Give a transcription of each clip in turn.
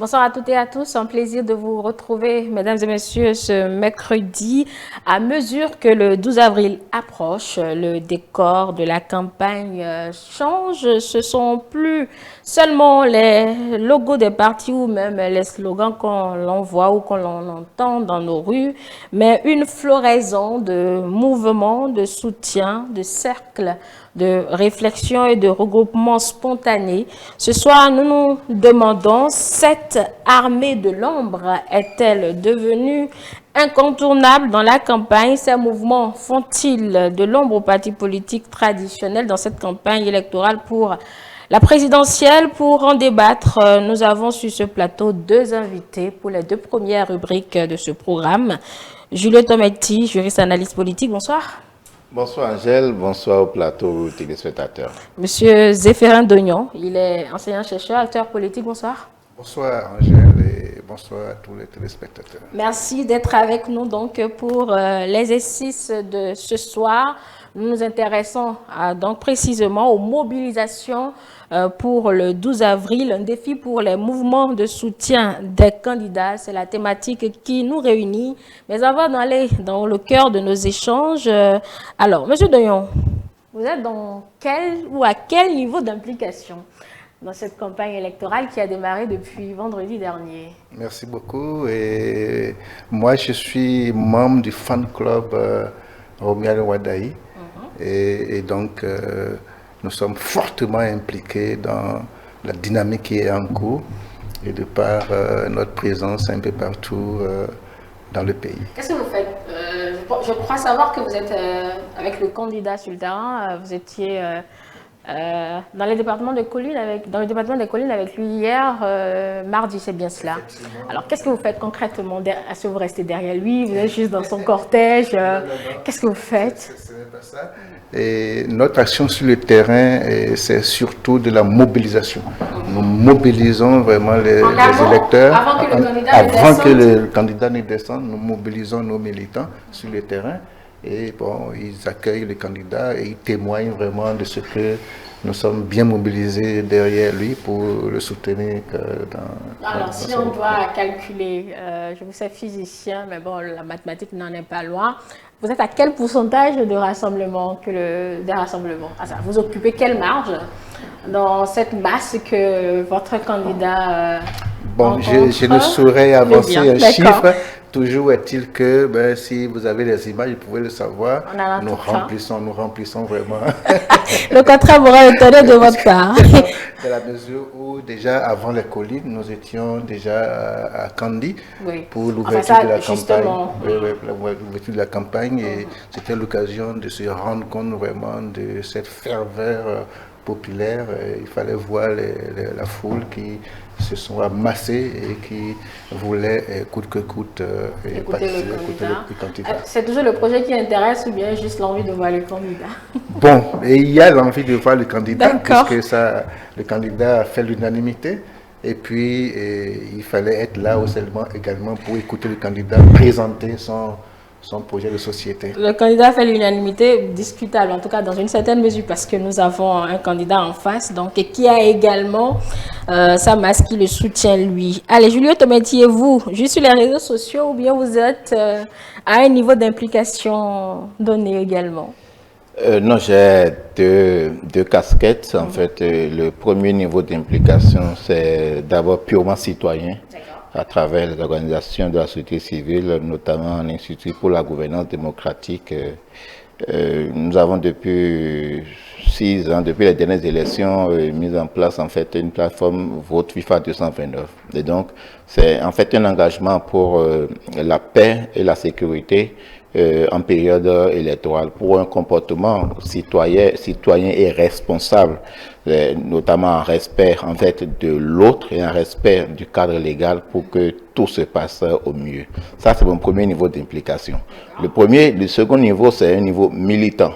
Bonsoir à toutes et à tous, un plaisir de vous retrouver, mesdames et messieurs, ce mercredi. À mesure que le 12 avril approche, le décor de la campagne change. Ce sont plus seulement les logos des partis ou même les slogans qu'on voit ou qu'on entend dans nos rues, mais une floraison de mouvements, de soutien, de cercles, de réflexion et de regroupement spontané. Ce soir, nous nous demandons, cette armée de l'ombre est-elle devenue incontournable dans la campagne? Ces mouvements font-ils de l'ombre aux partis politiques traditionnels dans cette campagne électorale pour la présidentielle? Pour en débattre, nous avons sur ce plateau deux invités pour les deux premières rubriques de ce programme. Julio Tometti, juriste analyste politique, bonsoir. Bonsoir Angèle, bonsoir au plateau téléspectateurs. Monsieur Zéphérin Dognon, il est enseignant-chercheur, acteur politique, bonsoir. Bonsoir Angèle et bonsoir à tous les téléspectateurs. Merci d'être avec nous donc pour l'exercice de ce soir. Nous nous intéressons donc précisément aux mobilisations pour le 12 avril, un défi pour les mouvements de soutien des candidats. C'est la thématique qui nous réunit. Mais avant d'aller dans le cœur de nos échanges, alors, Monsieur Dognon, vous êtes dans quel ou à quel niveau d'implication dans cette campagne électorale qui a démarré depuis vendredi dernier? Merci beaucoup. Et moi, je suis membre du fan club Romial Wadaï. Et donc, nous sommes fortement impliqués dans la dynamique qui est en cours et de par notre présence un peu partout dans le pays. Qu'est-ce que vous faites? Je crois savoir que vous êtes avec le candidat sur le terrain. Vous étiez dans le département des collines avec lui hier, mardi, c'est bien cela. Alors, qu'est-ce que vous faites concrètement? Est-ce que vous restez derrière lui? Vous êtes juste dans son cortège? Qu'est-ce que vous faites? Ce n'est pas ça. Et notre action sur le terrain, c'est surtout de la mobilisation. Nous mobilisons vraiment les électeurs. Avant que le candidat ne descende, nous mobilisons nos militants sur le terrain. Et bon, ils accueillent le candidat et ils témoignent vraiment de ce que nous sommes bien mobilisés derrière lui pour le soutenir. Alors, si on doit calculer, je vous sais physicien, mais bon, la mathématique n'en est pas loin. Vous êtes à quel pourcentage de rassemblement des rassemblements? Vous occupez quelle marge dans cette masse que votre candidat Bon, je ne saurais avancer un chiffre. Toujours est-il que si vous avez les images, vous pouvez le savoir. Nous remplissons vraiment. Le contrat m'aura étonné de votre part. Dans la mesure où déjà avant les collines, nous étions déjà à Kandi pour l'ouverture de la campagne. L'ouverture de la campagne et c'était l'occasion de se rendre compte vraiment de cette ferveur populaire. Il fallait voir la foule qui se sont amassés et qui voulaient coûte que coûte écouter le candidat. C'est toujours le projet qui intéresse ou bien juste l'envie de voir le candidat? Bon, et il y a l'envie de voir le candidat puisque le candidat a fait l'unanimité. Et puis, il fallait être là également pour écouter le candidat présenter son projet de société. Le candidat fait l'unanimité, discutable en tout cas dans une certaine mesure parce que nous avons un candidat en face donc, et qui a également sa masse qui le soutient lui. Allez, Julio Tometti, et vous, juste sur les réseaux sociaux ou bien vous êtes à un niveau d'implication donné également? Non, j'ai deux casquettes. En fait, le premier niveau d'implication, c'est d'abord purement citoyen à travers les organisations de la société civile, notamment l'Institut pour la gouvernance démocratique. Nous avons depuis 6 ans, depuis les dernières élections, mis en place en fait une plateforme Vote FIFA 229. Et donc, c'est en fait un engagement pour la paix et la sécurité en période électorale, pour un comportement citoyen et responsable, notamment en respect en fait de l'autre et en respect du cadre légal pour que tout se passe au mieux. Ça, c'est mon premier niveau d'implication. Le second niveau, c'est un niveau militant.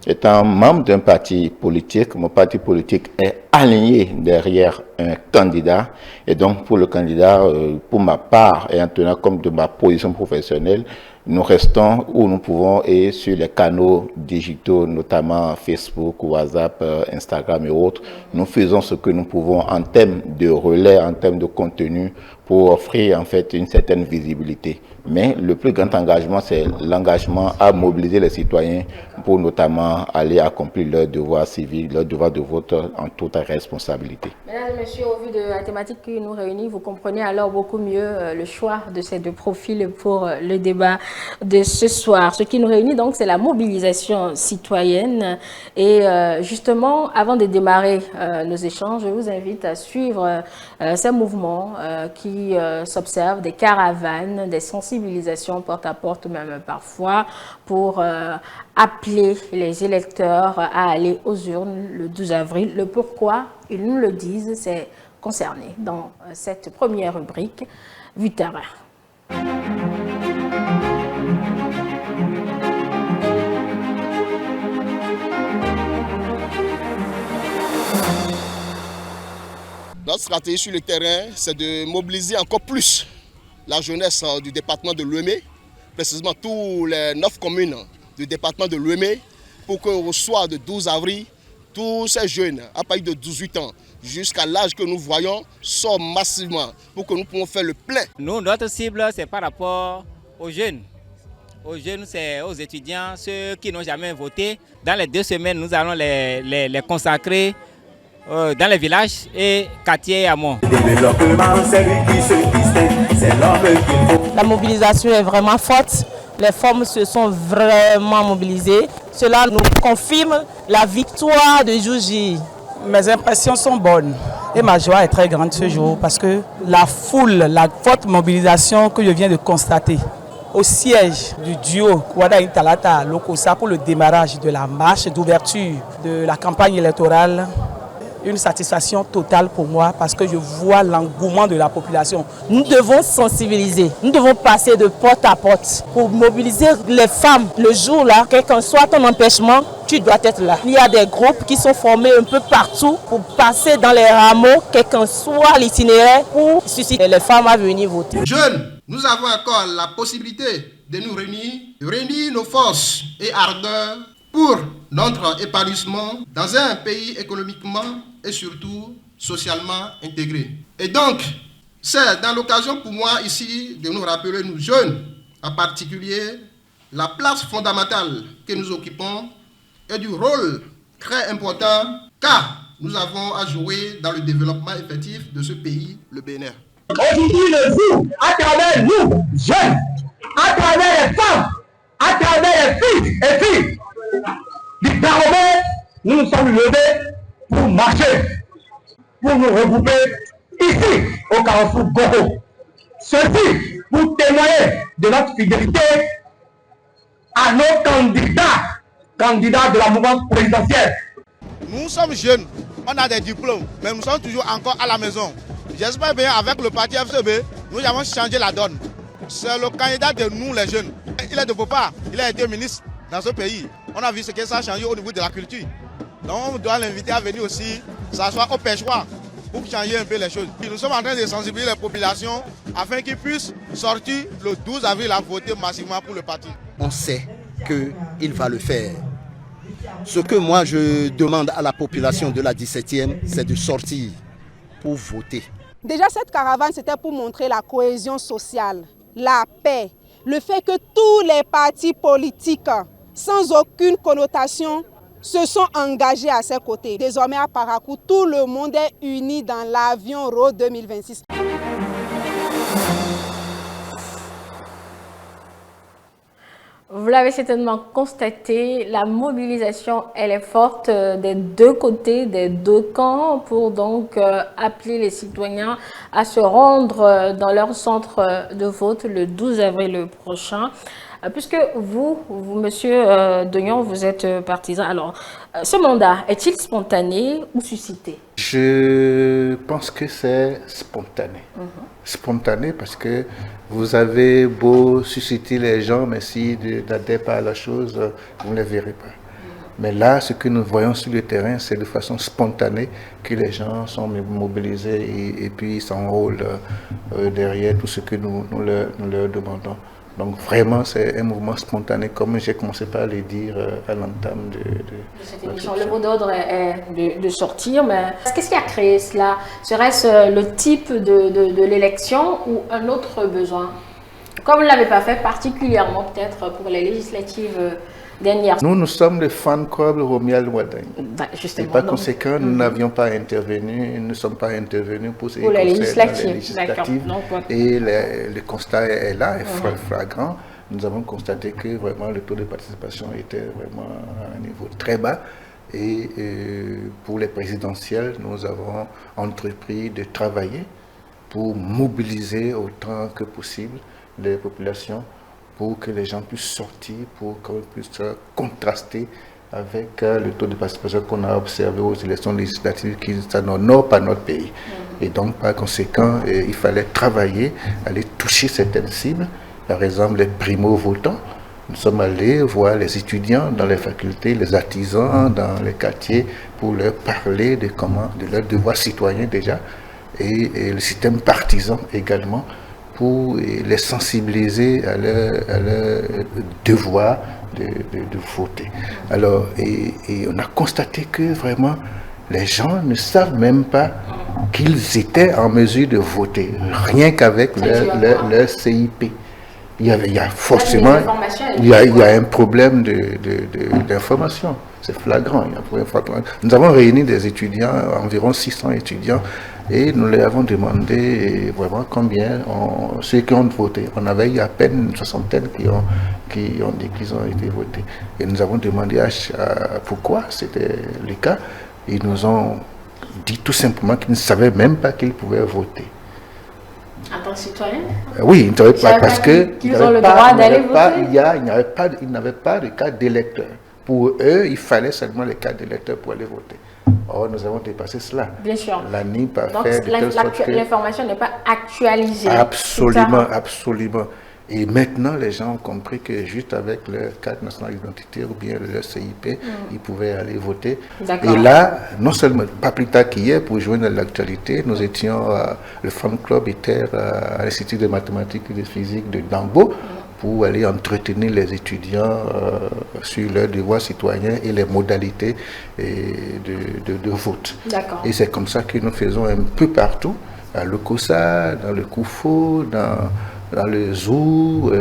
Étant membre d'un parti politique, mon parti politique est aligné derrière un candidat. Et donc, pour le candidat, pour ma part, et en tenant compte de ma position professionnelle, nous restons où nous pouvons et sur les canaux digitaux, notamment Facebook, WhatsApp, Instagram et autres. Nous faisons ce que nous pouvons en termes de relais, en termes de contenu pour offrir en fait une certaine visibilité. Mais le plus grand engagement, c'est l'engagement à mobiliser les citoyens pour notamment aller accomplir leur devoir civil, leur devoir de vote en toute responsabilité. Mesdames et messieurs, au vu de la thématique qui nous réunit, vous comprenez alors beaucoup mieux le choix de ces deux profils pour le débat de ce soir. Ce qui nous réunit donc, c'est la mobilisation citoyenne. Et justement, avant de démarrer nos échanges, je vous invite à suivre ces mouvements qui s'observent, des caravanes, des sensibilisations porte à porte même parfois, pour appeler les électeurs à aller aux urnes le 12 avril. Le pourquoi, ils nous le disent, c'est concerné dans cette première rubrique Vue terrain. Notre stratégie sur le terrain, c'est de mobiliser encore plus la jeunesse du département de Lomé, précisément tous les 9 communes du département de Lomé, pour qu'au soir de 12 avril, tous ces jeunes à partir de 18 ans jusqu'à l'âge que nous voyons sortent massivement pour que nous puissions faire le plein. Nous, notre cible, c'est par rapport aux jeunes. Aux jeunes, c'est aux étudiants, ceux qui n'ont jamais voté. Dans les 2 semaines, nous allons les consacrer dans les villages et quartiers amont. La mobilisation est vraiment forte. Les femmes se sont vraiment mobilisées. Cela nous confirme la victoire de Jouji. Mes impressions sont bonnes et ma joie est très grande ce jour parce que la foule, la forte mobilisation que je viens de constater au siège du duo Kouada Intalata Lokosa pour le démarrage de la marche d'ouverture de la campagne électorale, une satisfaction totale pour moi parce que je vois l'engouement de la population. Nous devons sensibiliser, nous devons passer de porte à porte pour mobiliser les femmes. Le jour-là, quel qu'en soit ton empêchement, tu dois être là. Il y a des groupes qui sont formés un peu partout pour passer dans les rameaux, quel qu'en soit l'itinéraire, pour susciter les femmes à venir voter. Jeunes, nous avons encore la possibilité de nous réunir nos forces et ardeurs pour notre épanouissement dans un pays économiquement et surtout socialement intégré. Et donc, c'est dans l'occasion pour moi ici de nous rappeler, nous jeunes, en particulier, la place fondamentale que nous occupons et du rôle très important car nous avons à jouer dans le développement effectif de ce pays, le Bénin. Aujourd'hui, le jour, à travers nous, jeunes, à travers les femmes, à travers les filles et filles, du Dahomey, nous nous sommes levés pour marcher, pour nous regrouper ici, au carrefour Gogo. Ceci pour témoigner de notre fidélité à nos candidats de la mouvance présidentielle. Nous sommes jeunes, on a des diplômes, mais nous sommes toujours encore à la maison. J'espère bien avec le parti FCB, nous avons changé la donne. C'est le candidat de nous les jeunes. Il est de Bopa, il a été ministre dans ce pays. On a vu ce que ça a changé au niveau de la culture. Donc on doit l'inviter à venir aussi s'asseoir au pêchoir pour changer un peu les choses. Nous sommes en train de sensibiliser les populations afin qu'ils puissent sortir le 12 avril à voter massivement pour le parti. On sait qu'il va le faire. Ce que moi je demande à la population de la 17e, c'est de sortir pour voter. Déjà cette caravane, c'était pour montrer la cohésion sociale, la paix, le fait que tous les partis politiques, sans aucune connotation, se sont engagés à ses côtés. Désormais à Parakou, tout le monde est uni dans l'avion Road 2026. Vous l'avez certainement constaté, la mobilisation, elle est forte des deux côtés, des deux camps, pour donc appeler les citoyens à se rendre dans leur centre de vote le 12 avril prochain. Puisque vous, monsieur Dognon, vous êtes partisan, alors ce mandat est-il spontané ou suscité? Je pense que c'est spontané. Spontané parce que vous avez beau susciter les gens, mais si n'adhèrent pas à la chose, vous ne les verrez pas. Mais là, ce que nous voyons sur le terrain, c'est de façon spontanée que les gens sont mobilisés et puis ils s'enrôlent derrière tout ce que nous leur demandons. Donc vraiment, c'est un mouvement spontané, comme j'ai commencé par le dire à l'entame de cette émission. Le mot d'ordre est de sortir, mais qu'est-ce qui a créé cela? Serait-ce le type de l'élection ou un autre besoin? Comme vous ne l'avez pas fait particulièrement peut-être pour les législatives dernières. Nous sommes le fan club Romuald Wardini. Et par conséquent, nous n'avions pas intervenu, nous ne sommes pas intervenus pour les législatives. Et le constat est là, est flagrant. Nous avons constaté que vraiment le taux de participation était vraiment à un niveau très bas. Et pour les présidentielles, nous avons entrepris de travailler pour mobiliser autant que possible les populations, pour que les gens puissent sortir, pour qu'on puisse contraster avec le taux de participation qu'on a observé aux élections législatives qui n'honorent pas notre pays. Et donc, par conséquent, il fallait travailler, aller toucher certaines cibles, par exemple les primo-votants. Nous sommes allés voir les étudiants dans les facultés, les artisans dans les quartiers, pour leur parler de leur devoir citoyen déjà, et le système partisan également, pour les sensibiliser à leur devoir de voter. Alors, et on a constaté que vraiment, les gens ne savent même pas qu'ils étaient en mesure de voter, rien qu'avec leur CIP. Il y a forcément il y a un problème d'information. C'est flagrant. Nous avons réuni des étudiants, environ 600 étudiants, et nous leur avons demandé vraiment combien, ceux qui ont voté. On avait eu à peine une soixantaine qui ont dit qu'ils ont été votés. Et nous avons demandé pourquoi c'était le cas. Ils nous ont dit tout simplement qu'ils ne savaient même pas qu'ils pouvaient voter. En tant que citoyen? Oui, ils ne savaient pas parce qu'ils ont le droit d'aller voter. Ils n'avaient pas de carte d'électeur. Pour eux, il fallait seulement les cartes d'électeur pour aller voter. Or, nous avons dépassé cela. Bien sûr. L'ANIP a donc, fait de telle sorte que l'information n'est pas actualisée. Absolument, absolument. Et maintenant, les gens ont compris que juste avec leur carte nationale d'identité ou bien leur CIP, ils pouvaient aller voter. Et là, non seulement, pas plus tard qu'hier, pour joindre l'actualité, nous étions, le fan club était à l'Institut de mathématiques et de physique de Dambo, pour aller entretenir les étudiants sur leurs devoirs citoyens et les modalités de vote. Et c'est comme ça que nous faisons un peu partout, à Lokossa, dans le Koufo, dans le Zou,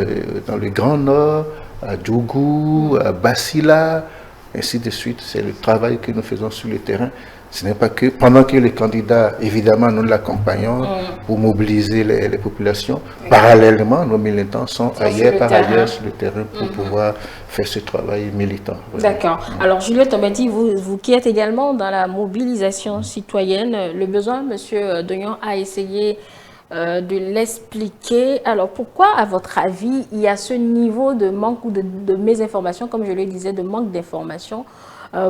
dans le Grand Nord, à Djougou, à Basila, ainsi de suite. C'est le travail que nous faisons sur le terrain. Ce n'est pas que pendant que les candidats, évidemment, nous l'accompagnons pour mobiliser les populations. Parallèlement, nos militants sont ailleurs sur le terrain pour pouvoir faire ce travail militant. D'accord. Alors, Juliette Tombenti, vous qui êtes également dans la mobilisation citoyenne, le besoin, M. Dognon a essayé de l'expliquer. Alors, pourquoi, à votre avis, il y a ce niveau de manque ou de mésinformation, comme je le disais, de manque d'information,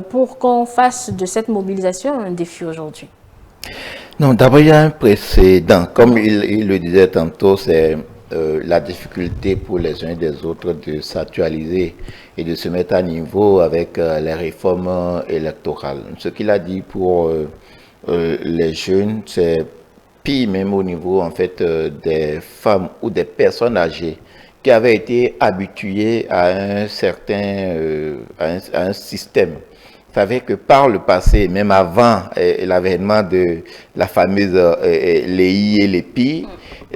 pour qu'on fasse de cette mobilisation un défi aujourd'hui? Non, d'abord, il y a un précédent. Comme il le disait tantôt, c'est la difficulté pour les uns et des autres de s'actualiser et de se mettre à niveau avec les réformes électorales. Ce qu'il a dit pour les jeunes, c'est pire même au niveau en fait des femmes ou des personnes âgées qui avaient été habituées à un certain à un système. Vous savez que par le passé, même avant l'avènement de la fameuse l'EI et l'EPI,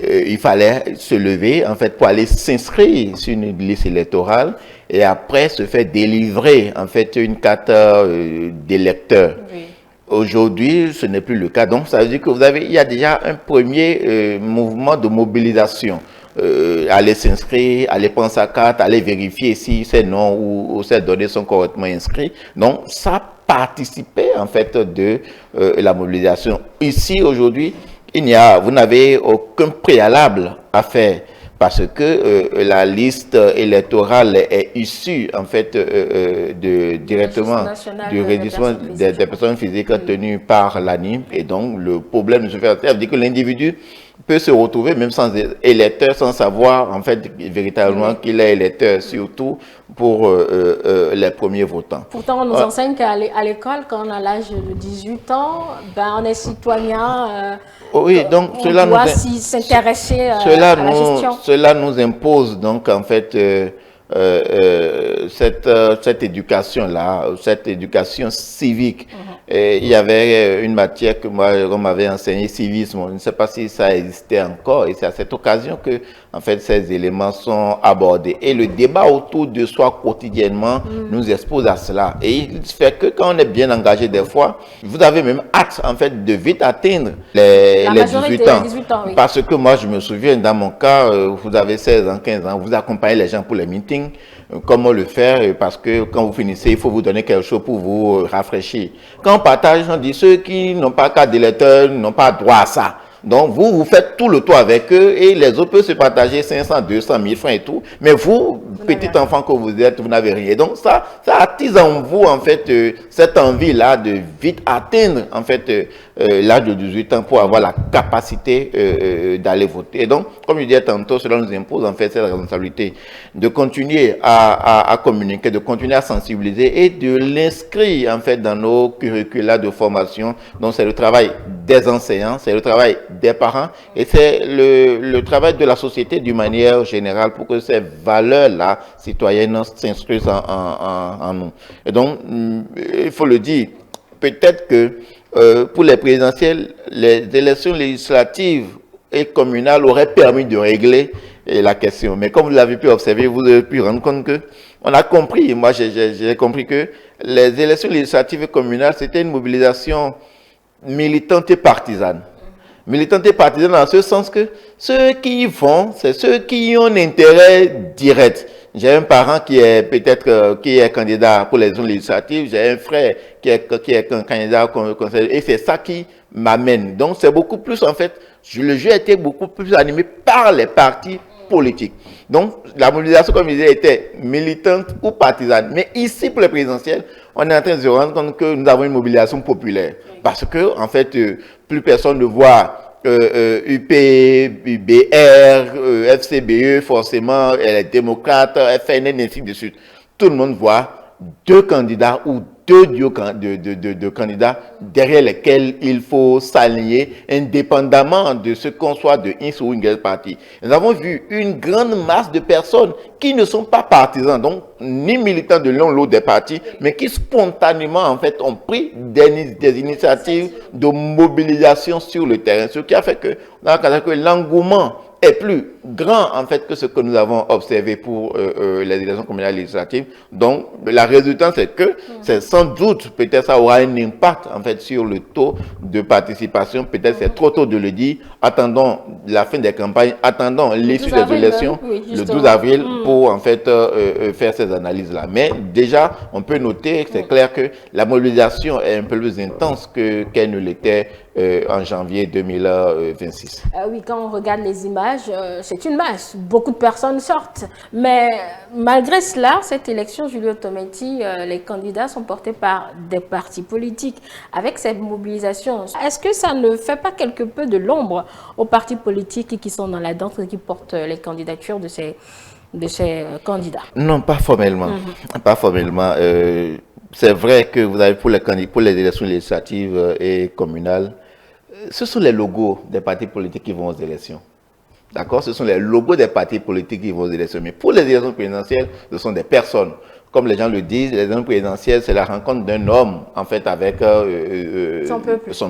il fallait se lever en fait pour aller s'inscrire sur une liste électorale et après se faire délivrer en fait une carte d'électeur. Oui. Aujourd'hui, ce n'est plus le cas. Donc, ça veut dire que il y a déjà un premier mouvement de mobilisation. Aller s'inscrire, aller prendre sa carte, aller vérifier si ses noms ou ses données sont correctement inscrits. Donc, ça participait en fait de la mobilisation. Ici, aujourd'hui, vous n'avez aucun préalable à faire parce que la liste électorale est issue en fait directement du registre des personnes physiques tenues par l'ANIP et donc le problème ne se fait pas. Ça veut dire que l'individu peut se retrouver même sans électeur, sans savoir en fait véritablement qu'il est électeur, surtout pour les premiers votants. Pourtant, on nous enseigne qu'à l'école, quand on a l'âge de 18 ans, ben, on est citoyen, oui, donc on doit s'intéresser à la gestion. Cela nous impose donc en fait cette éducation-là, cette éducation civique. Et il y avait une matière que on m'avait enseigné, civisme. Je ne sais pas si ça existait encore. Et c'est à cette occasion que, en fait, ces éléments sont abordés. Et le débat autour de soi quotidiennement nous expose à cela. Et il fait que quand on est bien engagé des fois, vous avez même hâte, en fait, de vite atteindre les 18 ans. Oui. Parce que moi, je me souviens, dans mon cas, vous avez 16 ans, 15 ans, vous accompagnez les gens pour les meetings. Comment le faire? Parce que quand vous finissez, il faut vous donner quelque chose pour vous rafraîchir. Quand on partage, on dit ceux qui n'ont pas carte d'électeur n'ont pas droit à ça. Donc, vous faites tout le tour avec eux et les autres peuvent se partager 500, 200, 1000 francs et tout. Mais vous, petit enfant que vous êtes, vous n'avez rien. Donc, ça attise en vous, en fait, cette envie-là de vite atteindre, en fait, l'âge de 18 ans pour avoir la capacité d'aller voter. Et donc, comme je disais tantôt, cela nous impose, en fait, cette responsabilité de continuer à communiquer, de continuer à sensibiliser et de l'inscrire, en fait, dans nos curricula de formation. Donc, c'est le travail des enseignants, c'est le travail des parents et c'est le travail de la société d'une manière générale pour que ces valeurs-là citoyennes s'inscrivent en nous. Et donc, il faut le dire, peut-être que pour les présidentielles, les élections législatives et communales auraient permis de régler la question. Mais comme vous l'avez pu observer, vous avez pu rendre compte que on a compris, moi j'ai compris que les élections législatives et communales, c'était une mobilisation militante et partisane. Militante et partisane dans ce sens que ceux qui y vont, c'est ceux qui ont un intérêt direct. J'ai un parent qui est peut-être qui est candidat pour les élections législatives, j'ai un frère qui est candidat au conseil, et c'est ça qui m'amène. Donc c'est beaucoup plus en fait, le jeu était beaucoup plus animé par les partis politiques. Donc la mobilisation, comme je disais, était militante ou partisane. Mais ici, pour les présidentielles, on est en train de se rendre compte que nous avons une mobilisation populaire. Parce que, en fait, plus personne ne voit UP, UBR, FCBE, forcément, les démocrates, FNN, ainsi de suite. Tout le monde voit deux candidats ou deux duos de candidats derrière lesquels il faut s'aligner indépendamment de ce qu'on soit de X ou une parti. Nous avons vu une grande masse de personnes qui ne sont pas partisans, donc ni militants de l'un ou l'autre des partis, mais qui spontanément en fait ont pris des initiatives de mobilisation sur le terrain, ce qui a fait que l'engouement est plus grand en fait que ce que nous avons observé pour les élections communales législatives. Donc la résultante c'est que c'est sans doute peut-être ça aura un impact en fait sur le taux de participation. Peut-être c'est trop tôt de le dire. Attendons la fin des campagnes, attendons l'issue des élections le 12 avril pour en fait faire ces analyses là. Mais déjà on peut noter que c'est clair que la mobilisation est un peu plus intense qu'elle ne l'était en janvier 2026. Oui, quand on regarde les images, c'est une masse. Beaucoup de personnes sortent. Mais malgré cela, cette élection, Julio Tometti, les candidats sont portés par des partis politiques. Avec cette mobilisation, est-ce que ça ne fait pas quelque peu de l'ombre aux partis politiques qui sont dans la danse et qui portent les candidatures de ces candidats? Non, pas formellement. Pas formellement. C'est vrai que vous avez pour les élections législatives et communales, ce sont les logos des partis politiques qui vont aux élections. D'accord? Ce sont les logos des partis politiques qui vont aux élections. Mais pour les élections présidentielles, ce sont des personnes. Comme les gens le disent, les élections présidentielles, c'est la rencontre d'un homme, en fait, avec son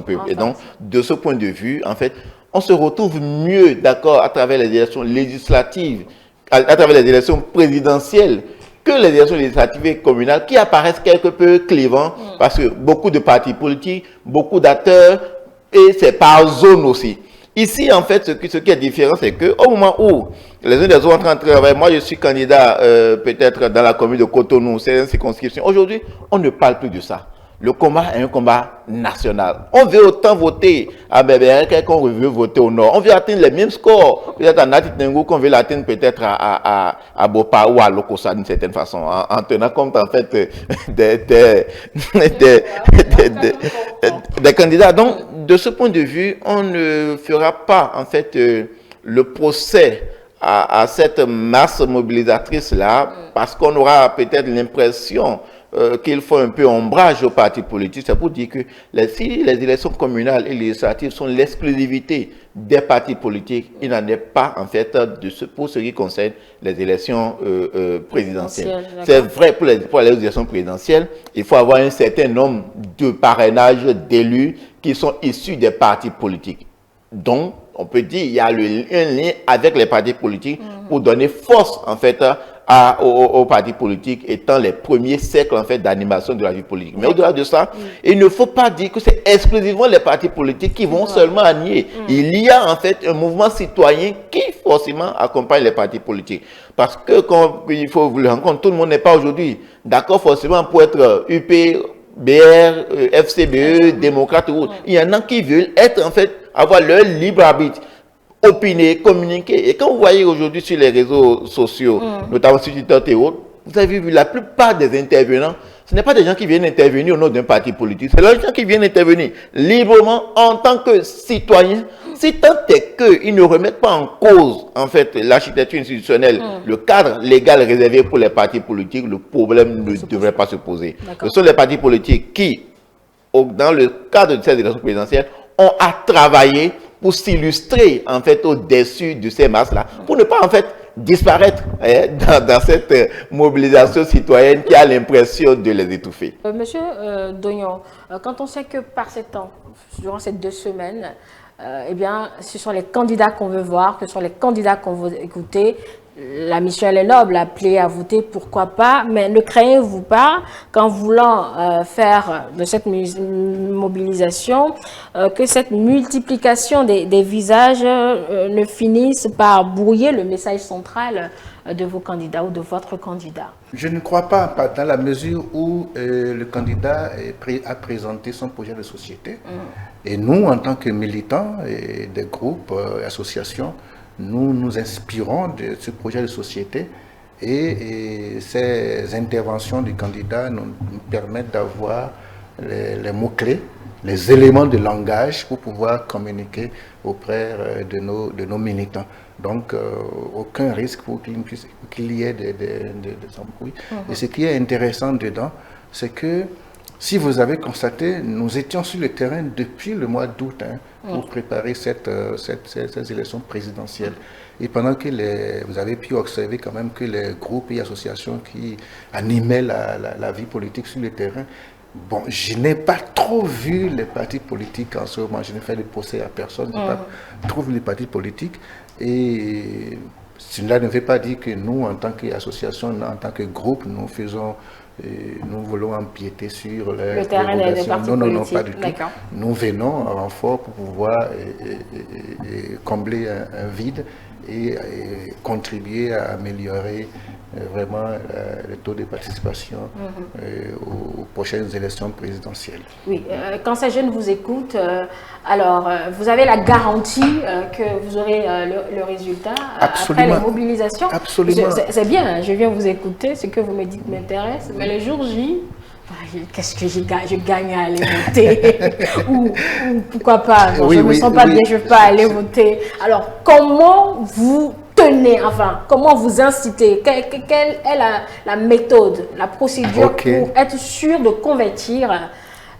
peuple. Et donc, de ce point de vue, en fait, on se retrouve mieux, d'accord, à travers les élections législatives, à travers les élections présidentielles, que les élections législatives et communales qui apparaissent quelque peu clivants, parce que beaucoup de partis politiques, beaucoup d'acteurs, et c'est par zone aussi. Ici, en fait, ce qui est différent, c'est qu'au moment où les uns des autres entrent en travail, moi je suis candidat peut-être dans la commune de Cotonou, c'est une circonscription. Aujourd'hui, on ne parle plus de ça. Le combat est un combat national. On veut autant voter à Bébéret qu'on veut voter au nord. On veut atteindre les mêmes scores, peut-être à Natitengu qu'on veut l'atteindre peut-être à Bopa ou à Lokosa d'une certaine façon, en tenant compte en fait des candidats. Donc, de ce point de vue, on ne fera pas en fait le procès à cette masse mobilisatrice-là, parce qu'on aura peut-être l'impression qu'il faut un peu ombrage aux partis politiques. C'est pour dire que si les élections communales et législatives sont l'exclusivité des partis politiques, il n'en est pas en fait pour ce qui concerne les élections présidentielles. C'est vrai pour les élections présidentielles, il faut avoir un certain nombre de parrainages d'élus qui sont issus des partis politiques. Donc, on peut dire qu'il y a un lien avec les partis politiques pour donner force en fait aux partis politiques étant les premiers cercles en fait d'animation de la vie politique. Mais au-delà de ça, il ne faut pas dire que c'est exclusivement les partis politiques qui vont seulement annier. Il y a en fait un mouvement citoyen qui forcément accompagne les partis politiques. Parce que quand il faut vous le rendre compte, tout le monde n'est pas aujourd'hui d'accord forcément pour être UP, BR, FCBE, démocrate ou autre. Il y en a qui veulent être en fait avoir leur libre arbitre, opiner, communiquer. Et quand vous voyez aujourd'hui sur les réseaux sociaux, notamment sur Twitter et autres, vous avez vu la plupart des intervenants, ce n'est pas des gens qui viennent intervenir au nom d'un parti politique, c'est les gens qui viennent intervenir librement en tant que citoyens, si tant est qu'ils ne remettent pas en cause en fait l'architecture institutionnelle, le cadre légal réservé pour les partis politiques, le problème ne devrait pas se poser. Ce sont les partis politiques qui, dans le cadre de cette élection présidentielle, ont à travailler pour s'illustrer en fait au-dessus de ces masses-là, pour ne pas en fait disparaître dans cette mobilisation citoyenne qui a l'impression de les étouffer. Monsieur Dognon, quand on sait que par ces temps, durant ces 2 semaines, eh bien, ce sont les candidats qu'on veut voir, que ce sont les candidats qu'on veut écouter. La mission elle est noble, appelée à voter, pourquoi pas, mais ne craignez-vous pas qu'en voulant faire de cette mobilisation, que cette multiplication des visages ne finisse par brouiller le message central de vos candidats ou de votre candidat? Je ne crois pas, dans la mesure où le candidat a présenté son projet de société. Et nous, en tant que militants et des groupes, associations, nous nous inspirons de ce projet de société et ces interventions du candidat nous permettent d'avoir les mots-clés, les éléments de langage pour pouvoir communiquer auprès de nos militants. Donc, aucun risque pour qu'il y ait des embrouilles. Et ce qui est intéressant dedans, c'est que si vous avez constaté, nous étions sur le terrain depuis le mois d'août pour préparer ces élections présidentielles. Et pendant que vous avez pu observer quand même que les groupes et associations qui animaient la vie politique sur le terrain, bon, je n'ai pas trop vu les partis politiques en ce moment. Je n'ai fait de procès à personne. Je n'ai pas trop vu les partis politiques. Et cela ne veut pas dire que nous, en tant qu'association, en tant que groupe, nous voulons empiéter sur le terrain des partis politiques. Non, pas du tout. Nous venons en renfort pour pouvoir combler un vide et contribuer à améliorer vraiment le taux de participation aux prochaines élections présidentielles. Oui, quand ces jeunes vous écoutent, alors vous avez la garantie que vous aurez le résultat après les mobilisations? Absolument. C'est bien, je viens vous écouter, ce que vous me dites m'intéresse, mais le jour J, qu'est-ce que je gagne à aller voter ou pourquoi pas, je ne me sens pas bien, je ne veux pas aller voter. Alors, comment vous tenez, enfin, comment vous incitez, quelle est la méthode, la procédure pour être sûr de convertir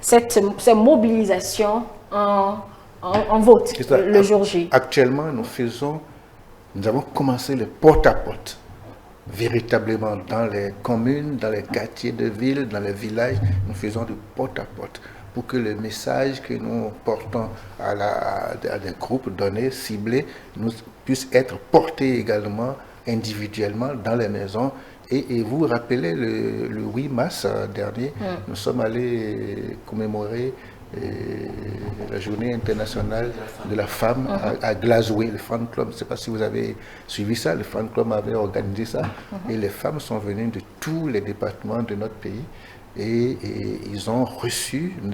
cette mobilisation en vote le jour J? Actuellement, nous avons commencé le porte-à-porte. Véritablement dans les communes, dans les quartiers de ville, dans les villages, nous faisons du porte-à-porte pour que le message que nous portons à des groupes donnés, ciblés, puisse être porté également individuellement dans les maisons. Et vous vous rappelez, le 8 mars dernier, nous sommes allés commémorer la journée internationale de la femme à Glasgow, le fan club. Je ne sais pas si vous avez suivi ça, le fan club avait organisé ça. Et les femmes sont venues de tous les départements de notre pays. Et ils ont reçu, nous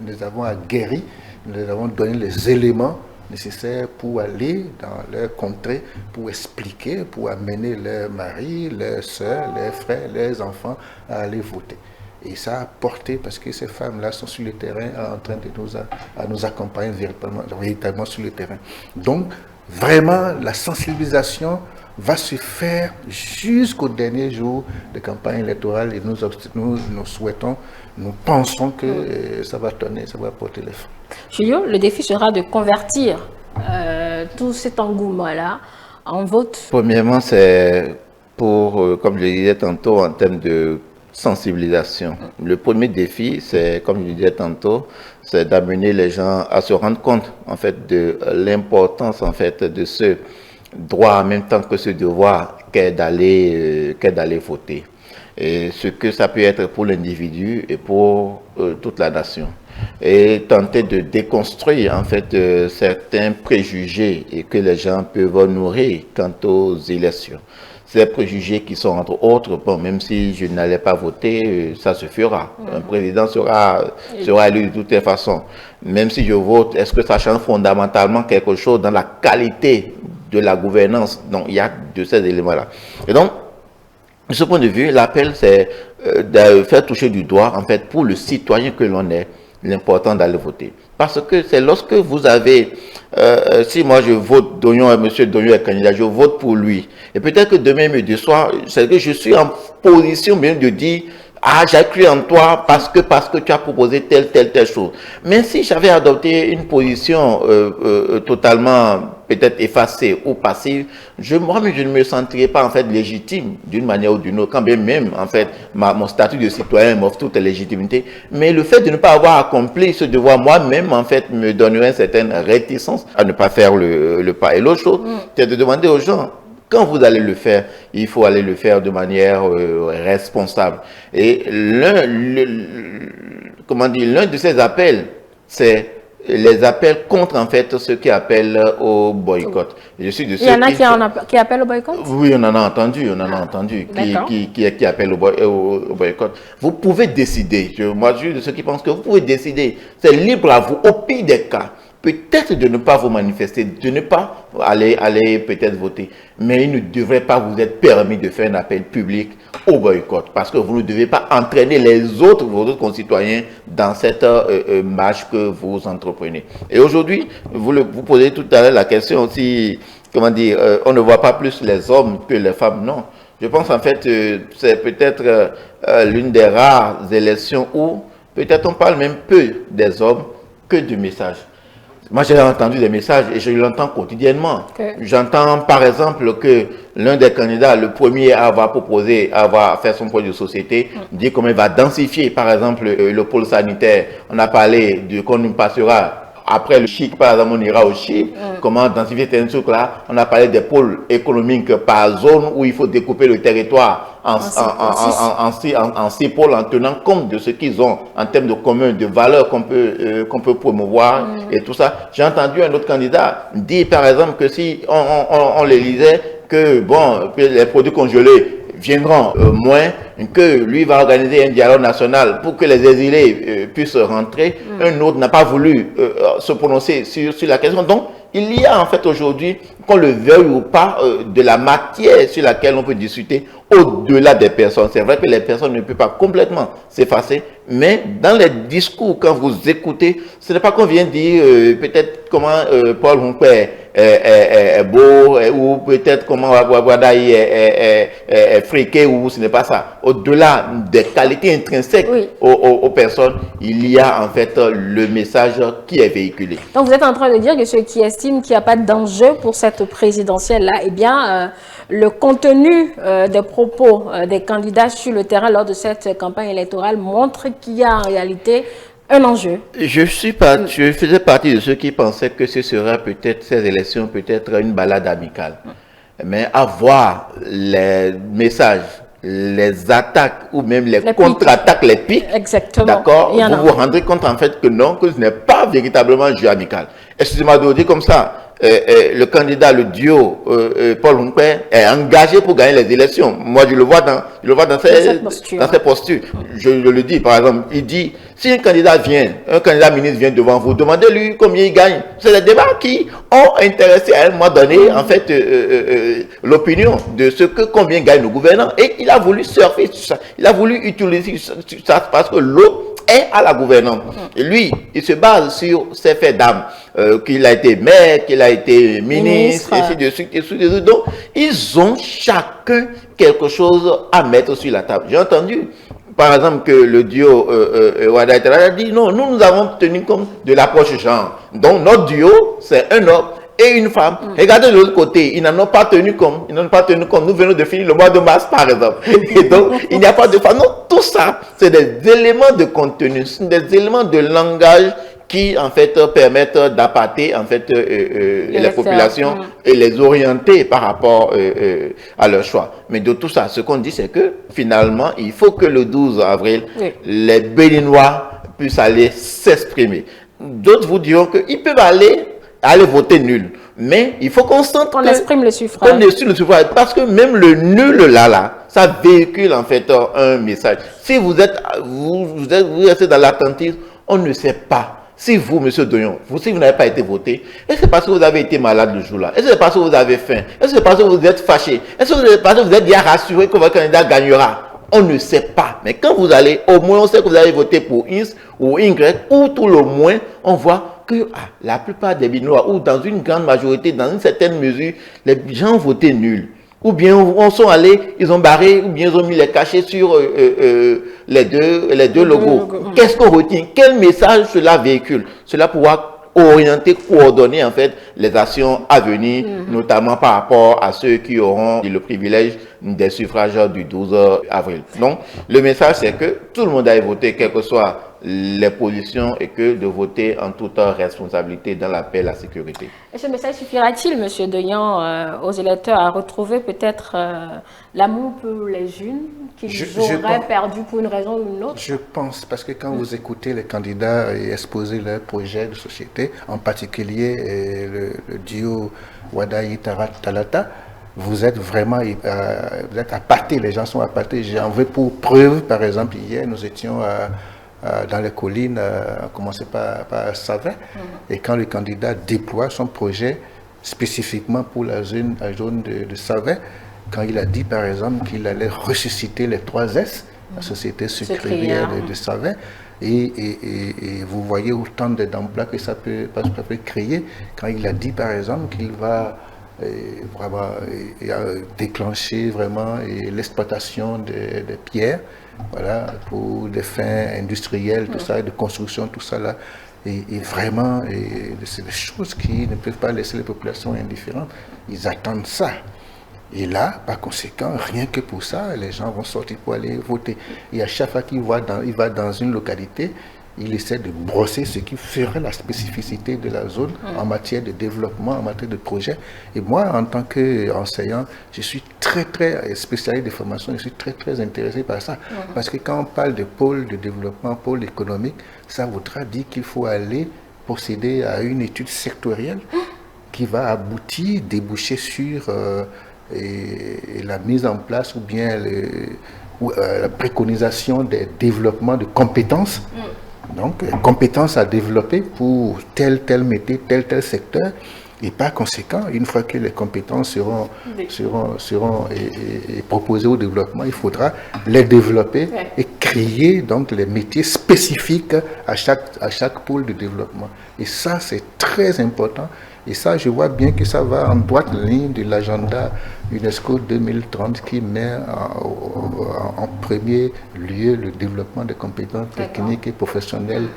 les avons aguerris, nous les avons donné les éléments nécessaires pour aller dans leur contrée, pour expliquer, pour amener leurs maris, leurs soeurs, leurs frères, leurs enfants à aller voter. Et ça a porté, parce que ces femmes-là sont sur le terrain en train de nous accompagner véritablement sur le terrain. Donc, vraiment, la sensibilisation va se faire jusqu'au dernier jour de campagne électorale et nous souhaitons, nous pensons que ça va tourner, ça va porter les fruits. Julio, le défi sera de convertir tout cet engouement-là en vote. Premièrement, c'est pour, comme je le disais tantôt, en termes de sensibilisation. Le premier défi, c'est, comme je le disais tantôt, c'est d'amener les gens à se rendre compte, en fait, de l'importance, en fait, de ce droit en même temps que ce devoir qu'est d'aller voter. Et ce que ça peut être pour l'individu et pour toute la nation. Et tenter de déconstruire, en fait, certains préjugés et que les gens peuvent nourrir quant aux élections. Ces préjugés qui sont entre autres, bon, même si je n'allais pas voter, ça se fera. Un président sera élu de toutes les façons. Même si je vote, est-ce que ça change fondamentalement quelque chose dans la qualité de la gouvernance? Donc, il y a de ces éléments-là. Et donc, de ce point de vue, l'appel, c'est de faire toucher du doigt, en fait, pour le citoyen que l'on est, l'important d'aller voter. Parce que c'est lorsque vous avez, si moi je vote Dognon, M. Dognon est candidat, je vote pour lui. Et peut-être que demain me déçoit, c'est que je suis en position même de dire, ah, j'ai cru en toi parce que tu as proposé telle chose. Mais si j'avais adopté une position totalement peut-être effacée ou passive, moi-même je ne me sentirais pas en fait légitime d'une manière ou d'une autre, quand bien même en fait mon statut de citoyen m'offre toute légitimité. Mais le fait de ne pas avoir accompli ce devoir moi-même en fait me donnerait une certaine réticence à ne pas faire le pas. Et l'autre chose, c'est de demander aux gens, quand vous allez le faire, il faut aller le faire de manière responsable. Et l'un de ces appels, c'est les appels contre en fait ceux qui appellent au boycott. Je suis de ceux qui appellent au boycott? Oui, on en a entendu, qui appellent au boycott. Vous pouvez décider, moi je suis de ceux qui pensent que vous pouvez décider, c'est libre à vous, au pire des cas. Peut-être de ne pas vous manifester, de ne pas aller peut-être voter. Mais il ne devrait pas vous être permis de faire un appel public au boycott. Parce que vous ne devez pas entraîner vos autres concitoyens dans cette marche que vous entreprenez. Et aujourd'hui, vous posez tout à l'heure la question aussi, comment dire, on ne voit pas plus les hommes que les femmes. Non. Je pense en fait c'est peut-être l'une des rares élections où peut-être on parle même peu des hommes que du message. Moi, j'ai entendu des messages et je l'entends quotidiennement. Okay. J'entends, par exemple, que l'un des candidats, le premier à avoir proposé, à avoir fait son projet de société, dit comment il va densifier, par exemple, le pôle sanitaire. On a parlé de qu'on nous passera après le chic, par exemple, on ira au chic. Comment densifier ces trucs-là. On a parlé des pôles économiques par zone où il faut découper le territoire en 6 pôles en tenant compte de ce qu'ils ont en termes de commun, de valeurs qu'on peut promouvoir et tout ça. J'ai entendu un autre candidat dire, par exemple, que si on les lisait, que bon, les produits congelés viendront moins, que lui va organiser un dialogue national pour que les exilés puissent rentrer. Un autre n'a pas voulu se prononcer sur la question. Donc, il y a en fait aujourd'hui, qu'on le veuille ou pas, de la matière sur laquelle on peut discuter au-delà des personnes. C'est vrai que les personnes ne peuvent pas complètement s'effacer, mais dans les discours, quand vous écoutez, ce n'est pas qu'on vient dire peut-être comment Paul Hunkwe est beau, ou peut-être comment Wadaï est friqué, ou ce n'est pas ça. Au-delà des qualités intrinsèques aux personnes, il y a en fait le message qui est véhiculé. Donc vous êtes en train de dire que ceux qui estiment qu'il n'y a pas d'enjeu pour cette présidentielle-là, eh bien, le contenu des propos des candidats sur le terrain lors de cette campagne électorale montre qu'il y a en réalité un enjeu. Je faisais partie de ceux qui pensaient que ce serait peut-être ces élections, peut-être une balade amicale. Mais avoir les messages, les attaques ou même les contre-attaques, les pics, d'accord, vous vous rendrez compte en fait que non, que ce n'est pas véritablement un jeu amical. Excusez-moi de vous dire comme ça. Le candidat, le duo Paul Hunkwe est engagé pour gagner les élections. Moi, je le vois dans ses postures. Je le dis, par exemple, il dit Si un candidat ministre vient devant vous, demandez-lui combien il gagne. C'est des débats qui ont intéressé à un moment donné, en fait, l'opinion de combien gagne le gouvernant. Et il a voulu surfer sur ça. Il a voulu utiliser ça parce que l'eau est à la gouvernance. Et lui, il se base sur ses faits d'âme, qu'il a été maire, qu'il a été ministre, ainsi de suite, et ainsi de suite. Donc, ils ont chacun quelque chose à mettre sur la table. J'ai entendu, par exemple, que le duo Wada et Talata a dit non, nous avons tenu compte de l'approche genre. Donc, notre duo, c'est un homme et une femme. Regardez de l'autre côté, ils n'en ont pas tenu compte. Ils n'en ont pas tenu compte. Nous venons de finir le mois de mars, par exemple. Et donc, il n'y a pas de femme. Non, tout ça, c'est des éléments de contenu, des éléments de langage qui, en fait, permettent d'appâter, en fait, les populations et les orienter par rapport à leur choix. Mais de tout ça, ce qu'on dit, c'est que, finalement, il faut que le 12 avril, les Béninois puissent aller s'exprimer. D'autres vous diront qu'ils peuvent aller voter nul. Mais il faut qu'on sente qu'on exprime le suffrage. On exprime le suffrage. Parce que même le nul là, ça véhicule en fait un message. Si vous restez dans l'attentisme, on ne sait pas. Si vous, M. Doyon, si vous n'avez pas été voté, est-ce que c'est parce que vous avez été malade le jour-là? Est-ce que c'est parce que vous avez faim? Est-ce que c'est parce que vous êtes fâché? Est-ce que c'est parce que vous êtes bien rassuré que votre candidat gagnera? On ne sait pas. Mais quand vous allez, au moins on sait que vous avez voté pour X ou Y, ou tout le moins, on voit que la plupart des Béninois, ou dans une grande majorité, dans une certaine mesure, les gens ont voté nul. Ou bien on sont allés, ils ont barré, ou bien ils ont mis les cachets sur les deux logos. Qu'est-ce qu'on retient? Quel message cela véhicule? Cela pourra orienter, coordonner en fait les actions à venir, notamment par rapport à ceux qui auront le privilège des suffrages du 12 avril. Donc, le message c'est que tout le monde a voté, quelles que soient les positions, et que de voter en toute responsabilité dans la paix et la sécurité. Et ce message suffira-t-il, M. Deyan, aux électeurs à retrouver peut-être l'amour pour les jeunes qu'ils auraient perdu pour une raison ou une autre? Je pense, parce que quand vous écoutez les candidats et exposer leurs projets de société, en particulier le duo Wada et Talata, vous êtes vraiment vous êtes appâtés, les gens sont appâtés. J'en veux pour preuve, par exemple, hier, nous étions dans les collines, on commençait par Savet, et quand le candidat déploie son projet spécifiquement pour la zone de Savet, quand il a dit par exemple qu'il allait ressusciter les 3S, la société sucrière de Savet, et vous voyez autant d'emplois que ça peut créer, quand il a dit par exemple qu'il va vraiment déclencher vraiment l'exploitation des pierres, voilà, pour des fins industrielles, tout ça, de construction, tout ça là. Et vraiment, c'est des choses qui ne peuvent pas laisser les populations indifférentes. Ils attendent ça. Et là, par conséquent, rien que pour ça, les gens vont sortir pour aller voter. Et à chaque fois qu'il va dans une localité, il essaie de brosser ce qui ferait la spécificité de la zone en matière de développement, en matière de projet. Et moi, en tant qu'enseignant, je suis très spécialiste de formation, je suis très intéressé par ça. Parce que quand on parle de pôle de développement, pôle économique, ça voudra dire qu'il faut aller procéder à une étude sectorielle qui va aboutir, déboucher sur la mise en place ou bien la préconisation des développements de compétences. Donc, compétences à développer pour tel métier, tel secteur. Et par conséquent, une fois que les compétences seront proposées au développement, il faudra les développer et créer donc les métiers spécifiques à chaque pôle de développement. Et ça, c'est très important. Et ça, je vois bien que ça va en droite ligne de l'agenda UNESCO 2030 qui met en premier lieu le développement des compétences techniques et professionnelles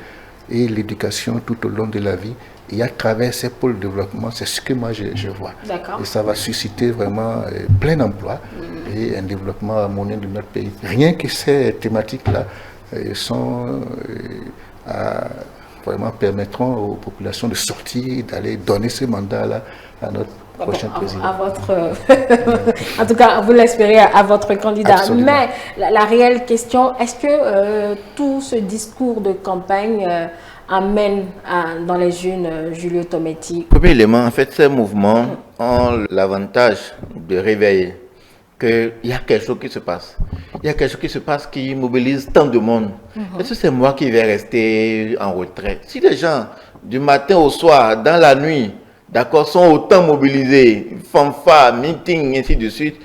et l'éducation tout au long de la vie. Et à travers ces pôles de développement, c'est ce que moi je vois. Et ça va susciter vraiment plein d'emplois et un développement harmonieux de notre pays. Rien que ces thématiques-là vraiment permettront aux populations de sortir, d'aller donner ce mandat-là à notre prochain président. En tout cas, vous l'espérez à votre candidat. Absolument. Mais la réelle question, est-ce que tout ce discours de campagne amène dans les jeunes Julio Tometti? Premier élément, en fait, ces mouvements ont l'avantage de réveiller qu'il y a quelque chose qui se passe. Il y a quelque chose qui se passe qui mobilise tant de monde. Est-ce que c'est moi qui vais rester en retrait? Si les gens, du matin au soir, dans la nuit, d'accord, sont autant mobilisés, fanfare, meeting, ainsi de suite,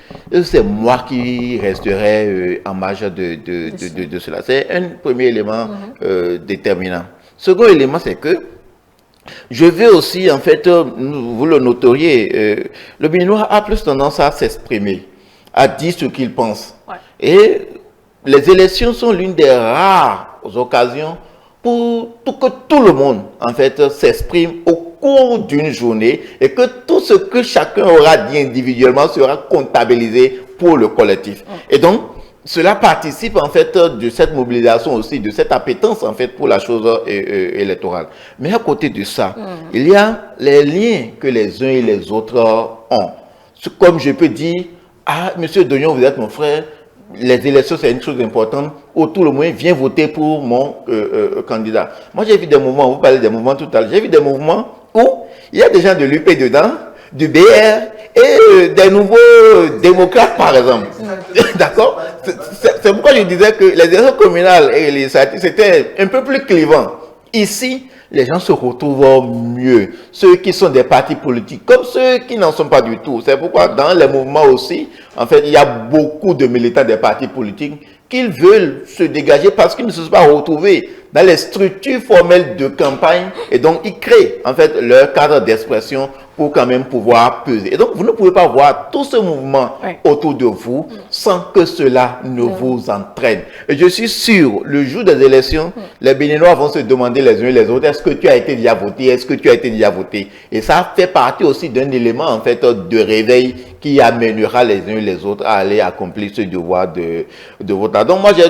c'est moi qui resterai en marge de cela. C'est un premier élément déterminant. Second élément, c'est que je veux aussi, en fait, vous le noteriez, le Béninois a plus tendance à s'exprimer, à dire ce qu'il pense. Ouais. Et les élections sont l'une des rares occasions pour que tout le monde, en fait, s'exprime au cours d'une journée et que tout ce que chacun aura dit individuellement sera comptabilisé pour le collectif. Et donc, cela participe en fait de cette mobilisation aussi, de cette appétence en fait pour la chose électorale. Mais à côté de ça, il y a les liens que les uns et les autres ont. Comme je peux dire, ah, monsieur Dognon, vous êtes mon frère, les élections c'est une chose importante, ou tout le monde vient voter pour mon candidat. Moi j'ai vu des mouvements, vous parlez des mouvements tout à l'heure, j'ai vu des mouvements où il y a des gens de l'UP dedans, du BR, et des nouveaux démocrates, par exemple. D'accord? C'est pourquoi je disais que les élections communales et les c'était un peu plus clivant. Ici, les gens se retrouvent mieux. Ceux qui sont des partis politiques, comme ceux qui n'en sont pas du tout. C'est pourquoi dans les mouvements aussi, en fait, il y a beaucoup de militants des partis politiques qui veulent se dégager parce qu'ils ne se sont pas retrouvés dans les structures formelles de campagne et donc ils créent en fait leur cadre d'expression pour quand même pouvoir peser. Et donc vous ne pouvez pas voir tout ce mouvement autour de vous sans que cela ne vous entraîne. Et je suis sûr, le jour des élections, les Béninois vont se demander les uns et les autres, est-ce que tu as été déjà voté? Est-ce que tu as été déjà voté? Et ça fait partie aussi d'un élément en fait de réveil qui amènera les uns et les autres à aller accomplir ce devoir de vote. Donc moi j'ai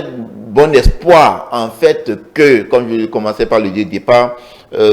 bon espoir en fait que, comme je commençais par le dire au départ,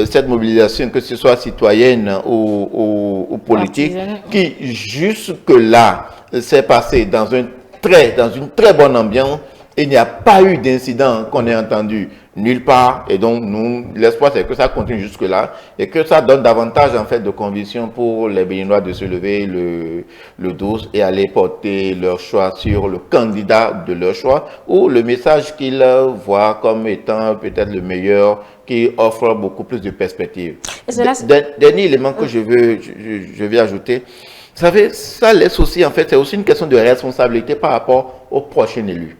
cette mobilisation, que ce soit citoyenne ou politique, qui jusque-là s'est passée dans une très bonne ambiance. Il n'y a pas eu d'incident qu'on ait entendu nulle part. Et donc, nous, l'espoir, c'est que ça continue jusque-là et que ça donne davantage, en fait, de conviction pour les Béninois de se lever le 12 et aller porter leur choix sur le candidat de leur choix ou le message qu'ils voient comme étant peut-être le meilleur, qui offre beaucoup plus de perspectives. Dernier élément que je vais ajouter, vous savez, ça laisse aussi, en fait, c'est aussi une question de responsabilité par rapport au prochain élu.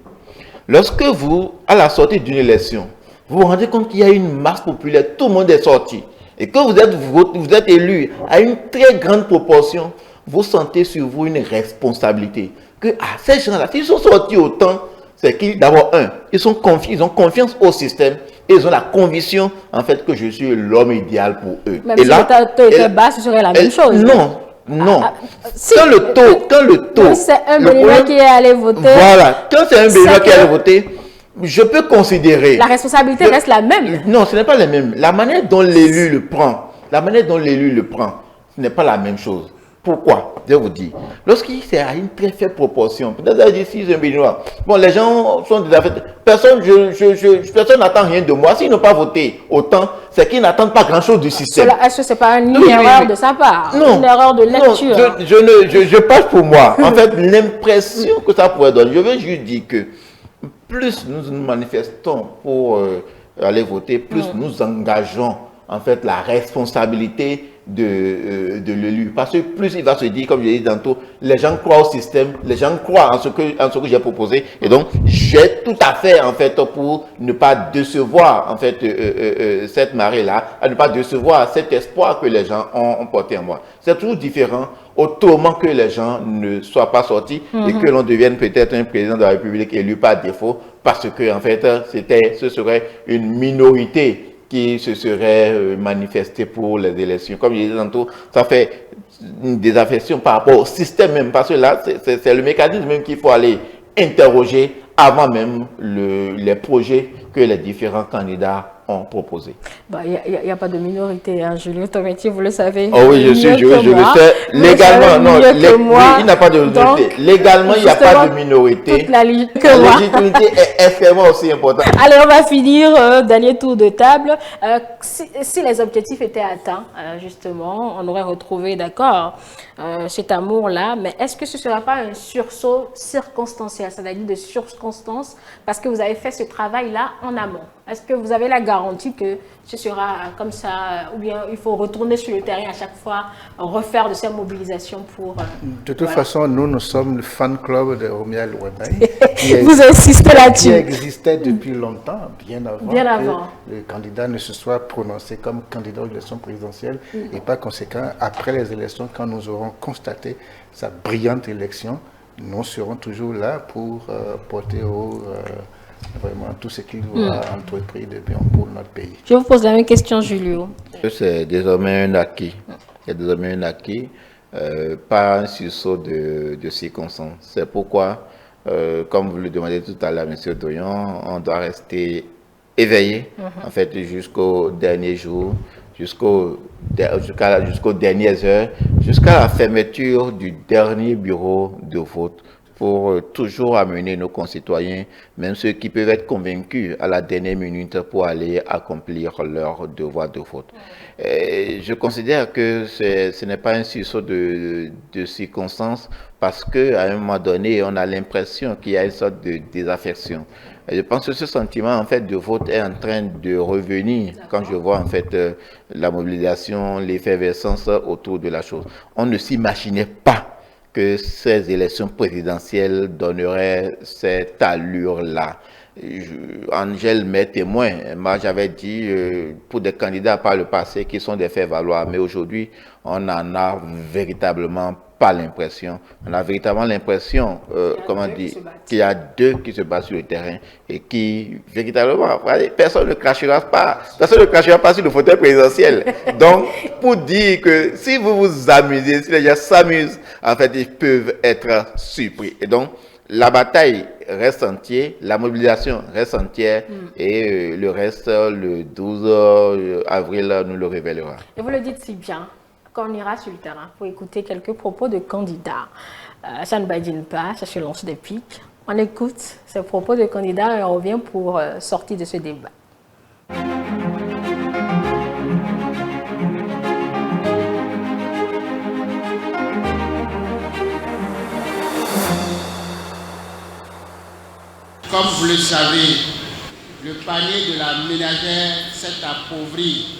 Lorsque vous, à la sortie d'une élection, vous vous rendez compte qu'il y a une masse populaire, tout le monde est sorti, et que vous êtes élu à une très grande proportion, vous sentez sur vous une responsabilité. Que ces gens-là, s'ils sont sortis autant, c'est qu'ils, d'abord, ils ont confiance au système, et ils ont la conviction, en fait, que je suis l'homme idéal pour eux. Même si le taux était bas, ce serait la même chose. Non. Quand le taux... c'est un Béninois qui est allé voter... Voilà. Quand c'est un Béninois qui est allé voter, je peux considérer... La responsabilité reste la même. Non, ce n'est pas la même. La manière dont l'élu le prend, ce n'est pas la même chose. Pourquoi? Je vais vous dire. Lorsqu'il c'est à une très faible proportion, peut-être ici, c'est un Béninois. Bon, les gens sont des affaires. Personne n'attend rien de moi. S'ils n'ont pas voté autant, c'est qu'ils n'attendent pas grand-chose du système. Est-ce que ce n'est pas une erreur de sa part? Non. Une erreur de lecture? Non, je parle pour moi. En fait, l'impression que ça pourrait donner, je veux juste dire que plus nous nous manifestons pour aller voter, plus nous engageons en fait la responsabilité de l'élu. Parce que plus il va se dire, comme je l'ai dit tantôt, les gens croient au système, les gens croient en ce que j'ai proposé. Et donc, j'ai tout à fait, en fait, pour ne pas décevoir, en fait, cette marée-là, à ne pas décevoir cet espoir que les gens ont porté en moi. C'est toujours différent, autrement que les gens ne soient pas sortis et que l'on devienne peut-être un président de la République élu par défaut, parce que, en fait, ce serait une minorité qui se serait manifesté pour les élections. Comme je disais tantôt, ça fait des affections par rapport au système même, parce que là, c'est le mécanisme même qu'il faut aller interroger avant même les projets que les différents candidats ont proposé. Il n'y a pas de minorité, hein, Julien Tometi, vous le savez. Oh oui, je le sais. Légalement, non, il n'y a pas de minorité. Légalement, il n'y a pas de minorité. La légitimité est extrêmement aussi importante. Allez, on va finir, dernier tour de table. Si les objectifs étaient atteints, justement, on aurait retrouvé, d'accord, cet amour-là, mais est-ce que ce ne sera pas un sursaut circonstanciel, c'est-à-dire de circonstances, parce que vous avez fait ce travail-là en amont? Est-ce que vous avez la garantie que ce sera comme ça, ou bien il faut retourner sur le terrain à chaque fois, refaire de ces mobilisations pour... de toute façon, nous sommes le fan club de Romuald Ouabbaye. Vous insistez là-dessus. Qui existait depuis longtemps, bien avant que le candidat ne se soit prononcé comme candidat aux élections présidentielles. Et par conséquent, après les élections, quand nous aurons constaté sa brillante élection, nous serons toujours là pour porter au... vraiment tout ce qu'il va entrepris de bien pour notre pays. Je vous pose la même question, Julio. C'est désormais un acquis. C'est désormais un acquis, pas un sursaut de circonstances. C'est pourquoi, comme vous le demandez tout à l'heure, M. Doyon, on doit rester éveillé, en fait, jusqu'au dernier jour, jusqu'aux dernières heures, jusqu'à la fermeture du dernier bureau de vote, pour toujours amener nos concitoyens, même ceux qui peuvent être convaincus à la dernière minute pour aller accomplir leur devoir de vote. Je considère que ce n'est pas un sursaut de circonstances parce qu'à un moment donné, on a l'impression qu'il y a une sorte de désaffection. Et je pense que ce sentiment en fait de vote est en train de revenir quand je vois en fait la mobilisation, l'effervescence autour de la chose. On ne s'imaginait pas que ces élections présidentielles donneraient cette allure-là. Angèle m'est témoin. Moi, j'avais dit pour des candidats par le passé qui sont des faits valoir, mais aujourd'hui, on n'en a véritablement pas l'impression. On a véritablement l'impression, comment dire, qu'il y a deux qui se battent sur le terrain et qui, véritablement, personne ne crachera pas. Personne ne crachera pas sur le fauteuil présidentiel. Donc, pour dire que si vous vous amusez, si les gens s'amusent, en fait, ils peuvent être surpris. Et donc, la bataille reste entière, la mobilisation reste entière et le reste, le 12 avril, nous le révélera. Et vous le dites si bien qu'on ira sur le terrain pour écouter quelques propos de candidats. Ça ne badine pas, ça se lance des pics. On écoute ces propos de candidats et on revient pour sortir de ce débat. Comme vous le savez, le panier de la ménagère s'est appauvri.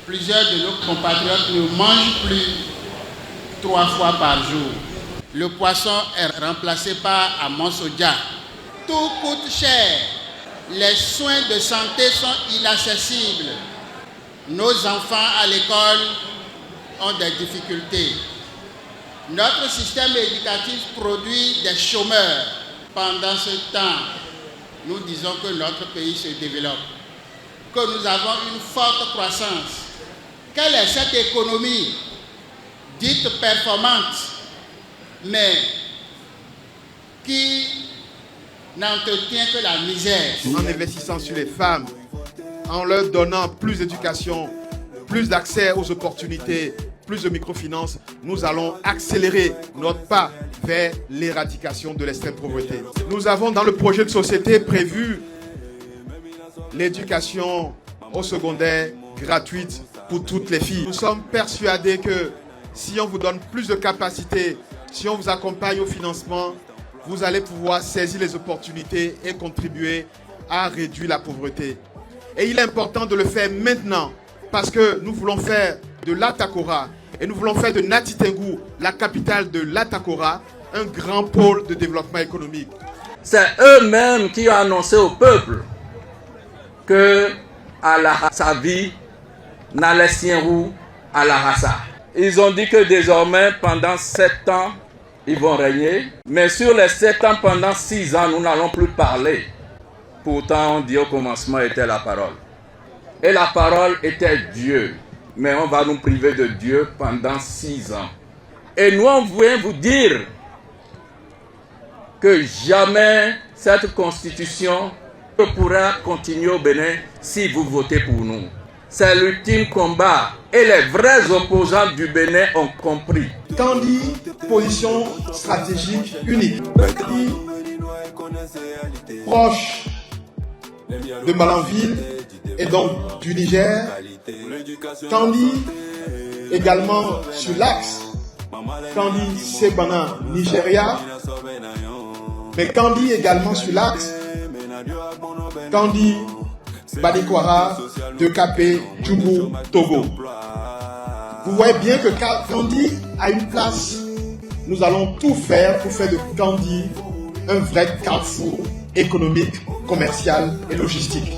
Plusieurs de nos compatriotes ne mangent plus 3 fois par jour. Le poisson est remplacé par Amonsodia. Tout coûte cher. Les soins de santé sont inaccessibles. Nos enfants à l'école ont des difficultés. Notre système éducatif produit des chômeurs. Pendant ce temps, nous disons que notre pays se développe, que nous avons une forte croissance. Quelle est cette économie dite performante, mais qui n'entretient que la misère? En investissant sur les femmes, en leur donnant plus d'éducation, plus d'accès aux opportunités, plus de microfinance, nous allons accélérer notre pas vers l'éradication de l'extrême pauvreté. Nous avons dans le projet de société prévu l'éducation au secondaire gratuite pour toutes les filles. Nous sommes persuadés que si on vous donne plus de capacités, si on vous accompagne au financement, vous allez pouvoir saisir les opportunités et contribuer à réduire la pauvreté. Et il est important de le faire maintenant parce que nous voulons faire de l'Atakora et nous voulons faire de Nati Tengou, la capitale de l'Atakora, un grand pôle de développement économique. C'est eux-mêmes qui ont annoncé au peuple que sa vie n'allait s'enrouler à la Hassa. Ils ont dit que désormais, pendant 7 ans, ils vont régner. Mais sur les 7 ans, pendant 6 ans, nous n'allons plus parler. Pourtant, on dit au commencement était la parole. Et la parole était Dieu. Mais on va nous priver de Dieu pendant 6 ans. Et nous, on vient vous dire que jamais cette constitution pourra continuer au Bénin si vous votez pour nous. C'est l'ultime combat et les vrais opposants du Bénin ont compris. Kandi, position stratégique unique. Kandi, proche de Malanville et donc du Niger. Kandi, également sur l'axe Kandi, Sebana, Nigeria. Mais Kandi également sur l'axe Kandi, Badikwara, Dekapé, Djoubou, Togo. Vous voyez bien que Kandi a une place. Nous allons tout faire pour faire de Kandi un vrai carrefour économique, commercial et logistique.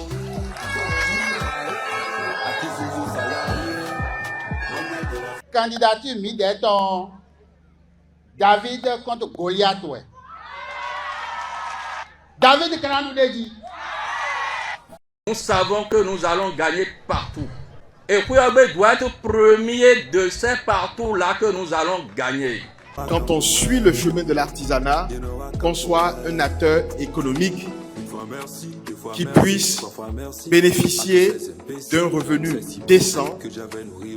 Candidature Mideton, David contre Goliath. David, comment nous l'a dit? Nous savons que nous allons gagner partout. Et Kouyabe doit être premier de ces partout-là que nous allons gagner. Quand on suit le chemin de l'artisanat, qu'on soit un acteur économique qui puisse bénéficier d'un revenu décent,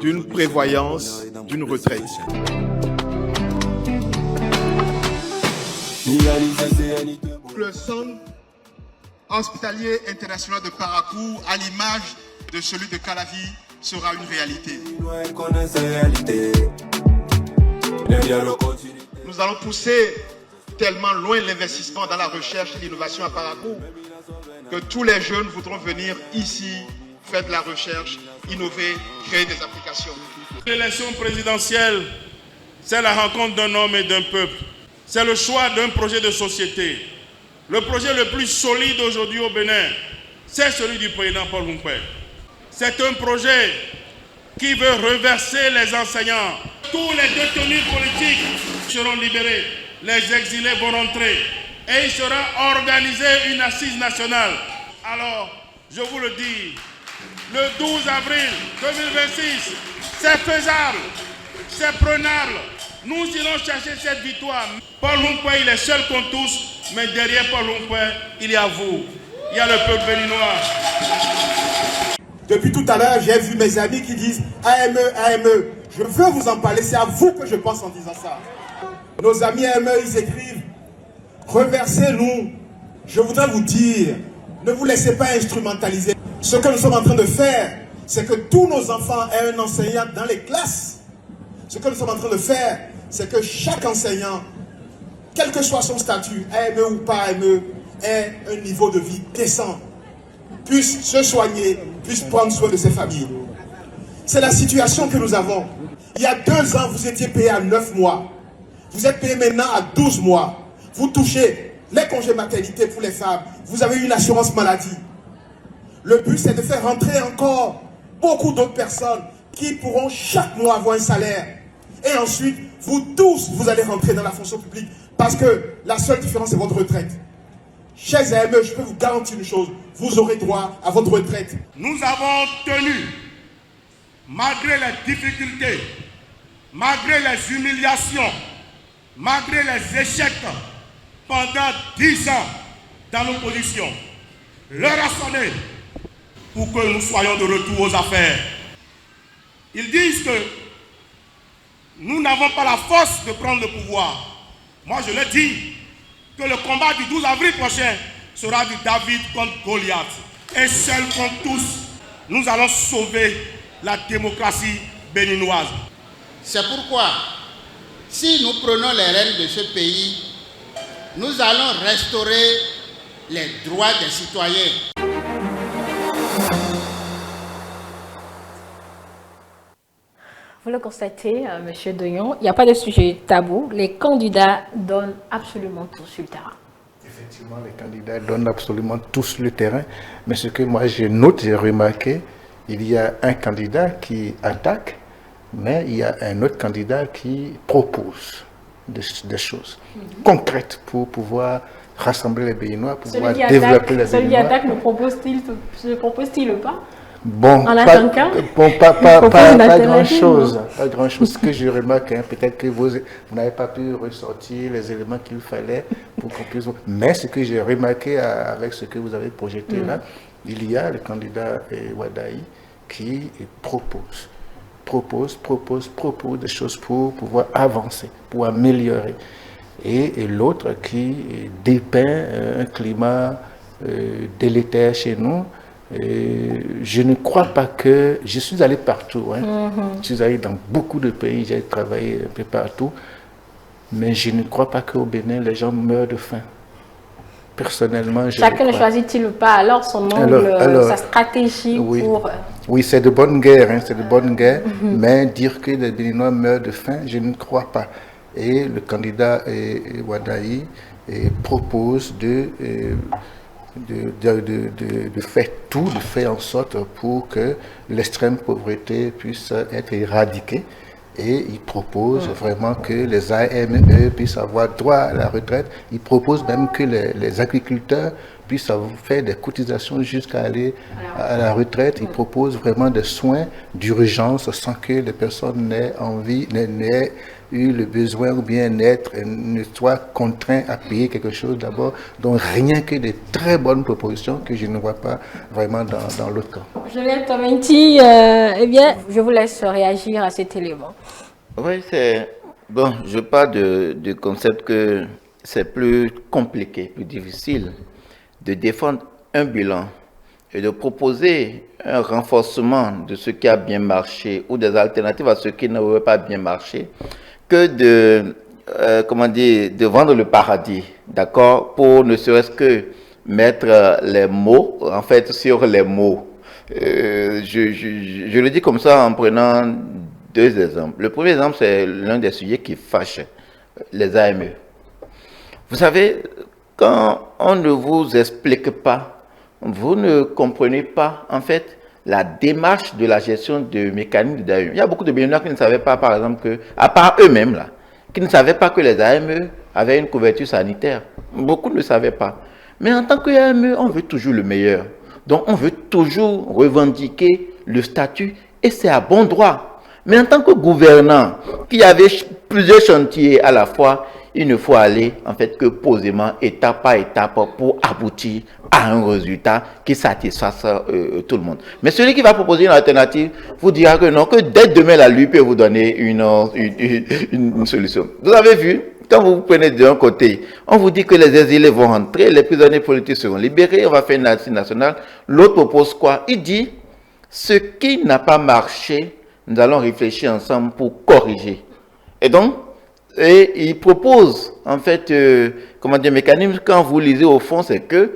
d'une prévoyance, d'une retraite. Le centre hospitalier international de Parakou, à l'image de celui de Calavi, sera une réalité. Nous allons pousser tellement loin l'investissement dans la recherche et l'innovation à Parakou que tous les jeunes voudront venir ici, faire de la recherche, innover, créer des applications. L'élection présidentielle, c'est la rencontre d'un homme et d'un peuple. C'est le choix d'un projet de société. Le projet le plus solide aujourd'hui au Bénin, c'est celui du président Paul Houmpouet. C'est un projet qui veut reverser les enseignants. Tous les détenus politiques seront libérés. Les exilés vont rentrer. Et il sera organisé une assise nationale. Alors, je vous le dis, le 12 avril 2026, c'est faisable, c'est prenable. Nous irons chercher cette victoire. Paul Houmpouet, il est seul contre tous, mais derrière Paul Houmpouet, il y a vous. Il y a le peuple béninois. Depuis tout à l'heure, j'ai vu mes amis qui disent AME, AME. Je veux vous en parler, c'est à vous que je pense en disant ça. Nos amis AME, ils écrivent reversez-nous. Je voudrais vous dire, ne vous laissez pas instrumentaliser. Ce que nous sommes en train de faire, c'est que tous nos enfants aient un enseignant dans les classes. Ce que nous sommes en train de faire, c'est que chaque enseignant, quel que soit son statut, AME ou pas AME, ait un niveau de vie décent, puisse se soigner, puisse prendre soin de ses familles. C'est la situation que nous avons. Il y a 2 ans, vous étiez payé à 9 mois. Vous êtes payé maintenant à 12 mois. Vous touchez les congés maternité pour les femmes. Vous avez une assurance maladie. Le but, c'est de faire rentrer encore beaucoup d'autres personnes qui pourront chaque mois avoir un salaire. Et ensuite, vous tous, vous allez rentrer dans la fonction publique. Parce que la seule différence, c'est votre retraite. Chers AME, je peux vous garantir une chose. Vous aurez droit à votre retraite. Nous avons tenu, malgré les difficultés, malgré les humiliations, malgré les échecs, pendant 10 ans dans l'opposition. L'heure a sonné pour que nous soyons de retour aux affaires. Ils disent que nous n'avons pas la force de prendre le pouvoir. Moi, je le dis que le combat du 12 avril prochain sera du David contre Goliath. Et seul contre tous, nous allons sauver la démocratie béninoise. C'est pourquoi, si nous prenons les rênes de ce pays, nous allons restaurer les droits des citoyens. Vous le constatez, M. Doyon, il n'y a pas de sujet tabou. Les candidats donnent absolument tout sur le terrain. Effectivement, les candidats donnent absolument tout sur le terrain. Mais ce que moi j'ai noté, j'ai remarqué, il y a un candidat qui attaque, mais il y a un autre candidat qui propose des choses concrètes pour pouvoir rassembler les Béninois, pour pouvoir développer les Béninois. Celui qui attaque ne propose-t-il pas? Bon, pas grand-chose. Pas grand-chose. Ce que je remarque, peut-être que vous n'avez pas pu ressortir les éléments qu'il fallait pour pour qu'on puisse... Mais ce que j'ai remarqué avec ce que vous avez projeté là, il y a le candidat Wadaï qui propose des choses pour pouvoir avancer, pour améliorer. Et l'autre qui dépeint un climat délétère chez nous. Je ne crois pas que... Je suis allé partout, je suis allé dans beaucoup de pays, j'ai travaillé un peu partout, mais je ne crois pas qu'au Bénin, les gens meurent de faim. Personnellement, je chacun ne choisit-il pas alors son angle, sa stratégie pour... Oui, c'est de bonne guerre, c'est de bonne guerre, mais dire que les Béninois meurent de faim, je ne crois pas. Et le candidat Wadaï propose de faire tout, de faire en sorte pour que l'extrême pauvreté puisse être éradiquée. Et il propose vraiment que les AME puissent avoir droit à la retraite. Il propose même que les agriculteurs puissent faire des cotisations jusqu'à aller à la retraite. Il propose vraiment des soins d'urgence sans que les personnes n'aient eu le besoin ou bien ne soient contraints à payer quelque chose d'abord. Donc rien que de très bonnes propositions que je ne vois pas vraiment dans l'autre camp. Julien Tomenti, eh bien, je vous laisse réagir à cet élément. Oui, c'est... Bon, je parle du concept que c'est plus compliqué, plus difficile de défendre un bilan et de proposer un renforcement de ce qui a bien marché ou des alternatives à ce qui n'aurait pas bien marché que de vendre le paradis, d'accord, pour ne serait-ce que mettre les mots, en fait, sur les mots. Je le dis comme ça en prenant deux exemples. Le premier exemple, c'est l'un des sujets qui fâche, les AME. Vous savez, quand on ne vous explique pas, vous ne comprenez pas, en fait, la démarche de la gestion de mécanismes d'AME. Il y a beaucoup de Béninois qui ne savaient pas, par exemple, que, à part eux-mêmes, là, qui ne savaient pas que les AME avaient une couverture sanitaire. Beaucoup ne savaient pas. Mais en tant qu'AME, on veut toujours le meilleur. Donc, on veut toujours revendiquer le statut, et c'est à bon droit. Mais en tant que gouvernant, qui avait plusieurs chantiers à la fois, il ne faut aller, en fait, que posément, étape par étape, pour aboutir à un résultat qui satisfasse tout le monde. Mais celui qui va proposer une alternative vous dira que non, que dès demain, lui peut vous donner une solution. Vous avez vu, quand vous prenez d'un côté, on vous dit que les exilés vont rentrer, les prisonniers politiques seront libérés, on va faire une assiette nationale. L'autre propose quoi? Il dit, ce qui n'a pas marché, nous allons réfléchir ensemble pour corriger. Et donc, il propose, en fait, comment dire, mécanisme, quand vous lisez au fond, c'est que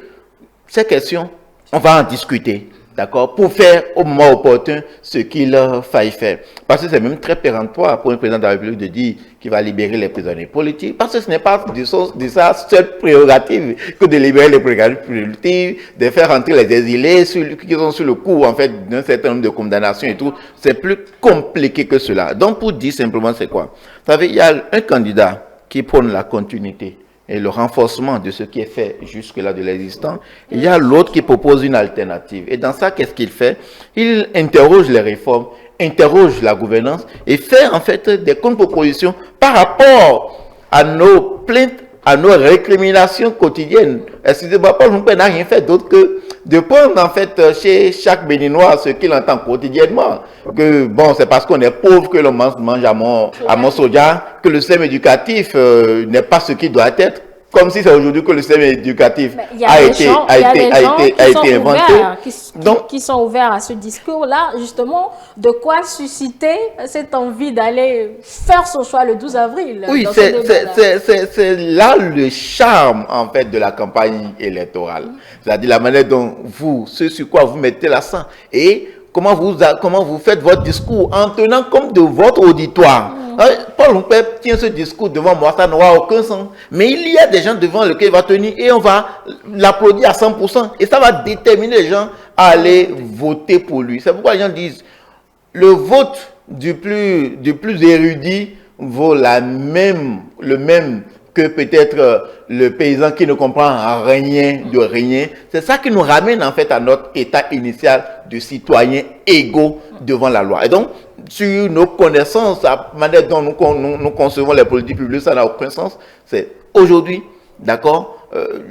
ces questions, on va en discuter, d'accord, pour faire au moment opportun ce qu'il faille faire. Parce que c'est même très péremptoire pour un président de la République de dire qu'il va libérer les prisonniers politiques, parce que ce n'est pas de sa seule prérogative que de libérer les prisonniers politiques, de faire entrer les exilés qui sont sur le coup, en fait, d'un certain nombre de condamnations et tout. C'est plus compliqué que cela. Donc, pour dire simplement, c'est quoi? Vous savez, il y a un candidat qui prône la continuité et le renforcement de ce qui est fait jusque-là de l'existant. Il y a l'autre qui propose une alternative. Et dans ça, qu'est-ce qu'il fait? Il interroge les réformes, interroge la gouvernance et fait en fait des contre-propositions par rapport à nos plaintes, à nos récriminations quotidiennes. Excusez-moi, Paul Moumpé n'a rien fait d'autre que de prendre en fait chez chaque Béninois ce qu'il entend quotidiennement. Que bon, c'est parce qu'on est pauvre que l'on mange à mon soja, que le système éducatif n'est pas ce qu'il doit être. Comme si c'est aujourd'hui que le système éducatif a été inventé. Qui sont ouverts à ce discours-là, justement, de quoi susciter cette envie d'aller faire son choix le 12 avril. Oui, c'est là le charme, en fait, de la campagne électorale. C'est-à-dire la manière dont ce sur quoi vous mettez l'accent et comment vous faites votre discours en tenant compte de votre auditoire. Paul Moumpé tient ce discours devant moi, ça n'aura aucun sens. Mais il y a des gens devant lesquels il va tenir et on va l'applaudir à 100%. Et ça va déterminer les gens à aller voter pour lui. C'est pourquoi les gens disent, le vote du plus érudit vaut le même que peut-être le paysan qui ne comprend rien de rien. C'est ça qui nous ramène en fait à notre état initial de citoyens égaux devant la loi. Et donc, sur nos connaissances, la manière dont nous concevons les politiques publiques, ça n'a aucun sens. C'est aujourd'hui, d'accord,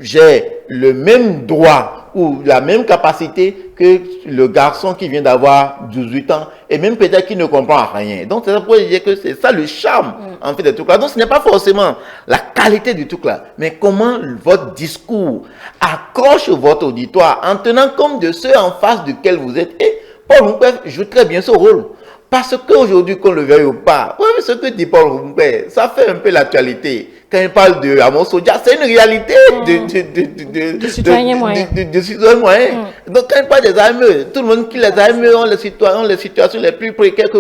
j'ai le même droit ou la même capacité que le garçon qui vient d'avoir 18 ans et même peut-être qui ne comprend rien. Donc, c'est pour dire que c'est ça le charme, en fait, de tout là. Donc, ce n'est pas forcément la qualité du truc là, mais comment votre discours accroche votre auditoire en tenant compte de ceux en face duquel vous êtes. Et Paul Rumpert joue très bien ce rôle. Parce qu'aujourd'hui, qu'on le veuille ou pas, ce que dit Paul Rumpert, ça fait un peu l'actualité. Quand il parle de Amos Odia, c'est une réalité de citoyens moyens. Donc, quand il parle des AME, tout le monde qui les AME ont les situations les plus précaires que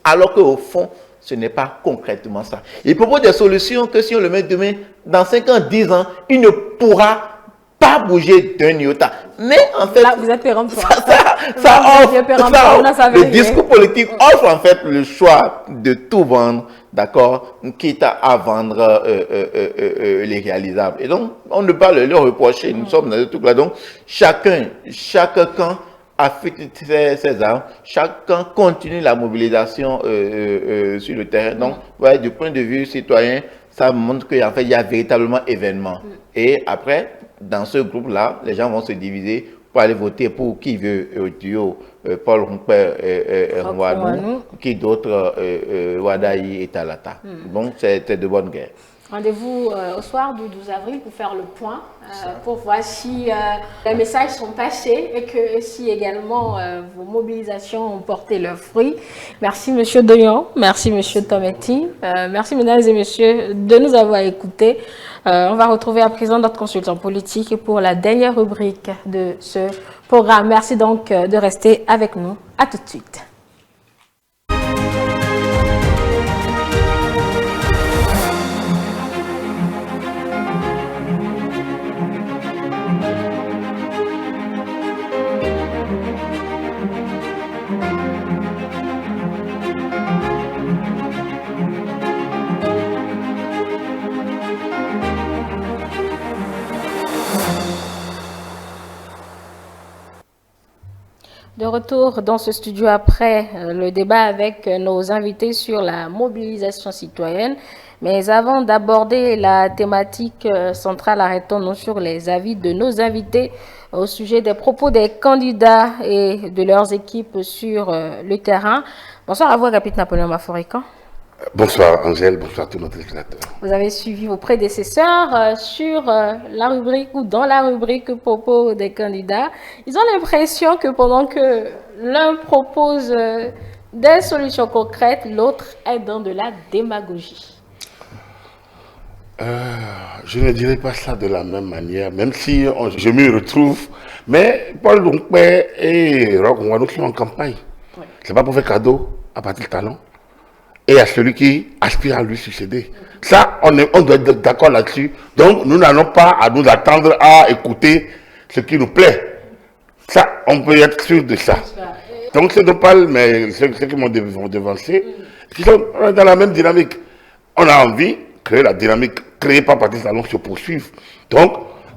alors qu'au fond, ce n'est pas concrètement ça. Il propose des solutions que si on le met demain, dans 5 ans, 10 ans, il ne pourra pas bouger d'un iota. Mais en fait, là, vous êtes péremptoire. Le discours politique offre en fait le choix de tout vendre, d'accord, quitte à vendre les réalisables. Et donc, on ne peut pas le reprocher. Nous sommes dans ce truc-là. Donc, chaque camp affûte ses armes, chacun continue la mobilisation sur le terrain. Donc, ouais, du point de vue citoyen, ça montre qu'en fait, il y a véritablement événement. Et après, dans ce groupe-là, les gens vont se diviser pour aller voter pour qui veut duo Paul Rumpert Rwanu, qui d'autres Wadayi et Talata. Donc, c'est de bonne guerre. Rendez-vous au soir du 12 avril pour faire le point, pour voir si les messages sont passés et que si également vos mobilisations ont porté leurs fruits. Merci M. Doyon, merci M. Tometi, merci mesdames et messieurs de nous avoir écoutés. On va retrouver à présent notre consultant politique pour la dernière rubrique de ce programme. Merci donc de rester avec nous. À tout de suite. De retour dans ce studio après le débat avec nos invités sur la mobilisation citoyenne. Mais avant d'aborder la thématique centrale, arrêtons-nous sur les avis de nos invités au sujet des propos des candidats et de leurs équipes sur le terrain. Bonsoir à vous, Agapit Napoléon Maforican. Bonsoir Angèle, bonsoir à tous nos téléspectateurs. Vous avez suivi vos prédécesseurs sur la rubrique ou dans la rubrique propos des candidats. Ils ont l'impression que pendant que l'un propose des solutions concrètes, l'autre est dans de la démagogie. Je ne dirais pas ça de la même manière, même si je m'y retrouve. Mais Paul Rumpert et Roch Rwanu sont en campagne. Oui. C'est pas pour faire cadeau à partir du talent. Et à celui qui aspire à lui succéder. Ça, on doit être d'accord là-dessus. Donc, nous n'allons pas à nous attendre à écouter ce qui nous plaît. Ça, on peut être sûr de ça. Donc, ce ne pas, mais ceux qui m'ont devancé, qui sont dans la même dynamique. On a envie que la dynamique créée par Patrice Talon se poursuive. Donc,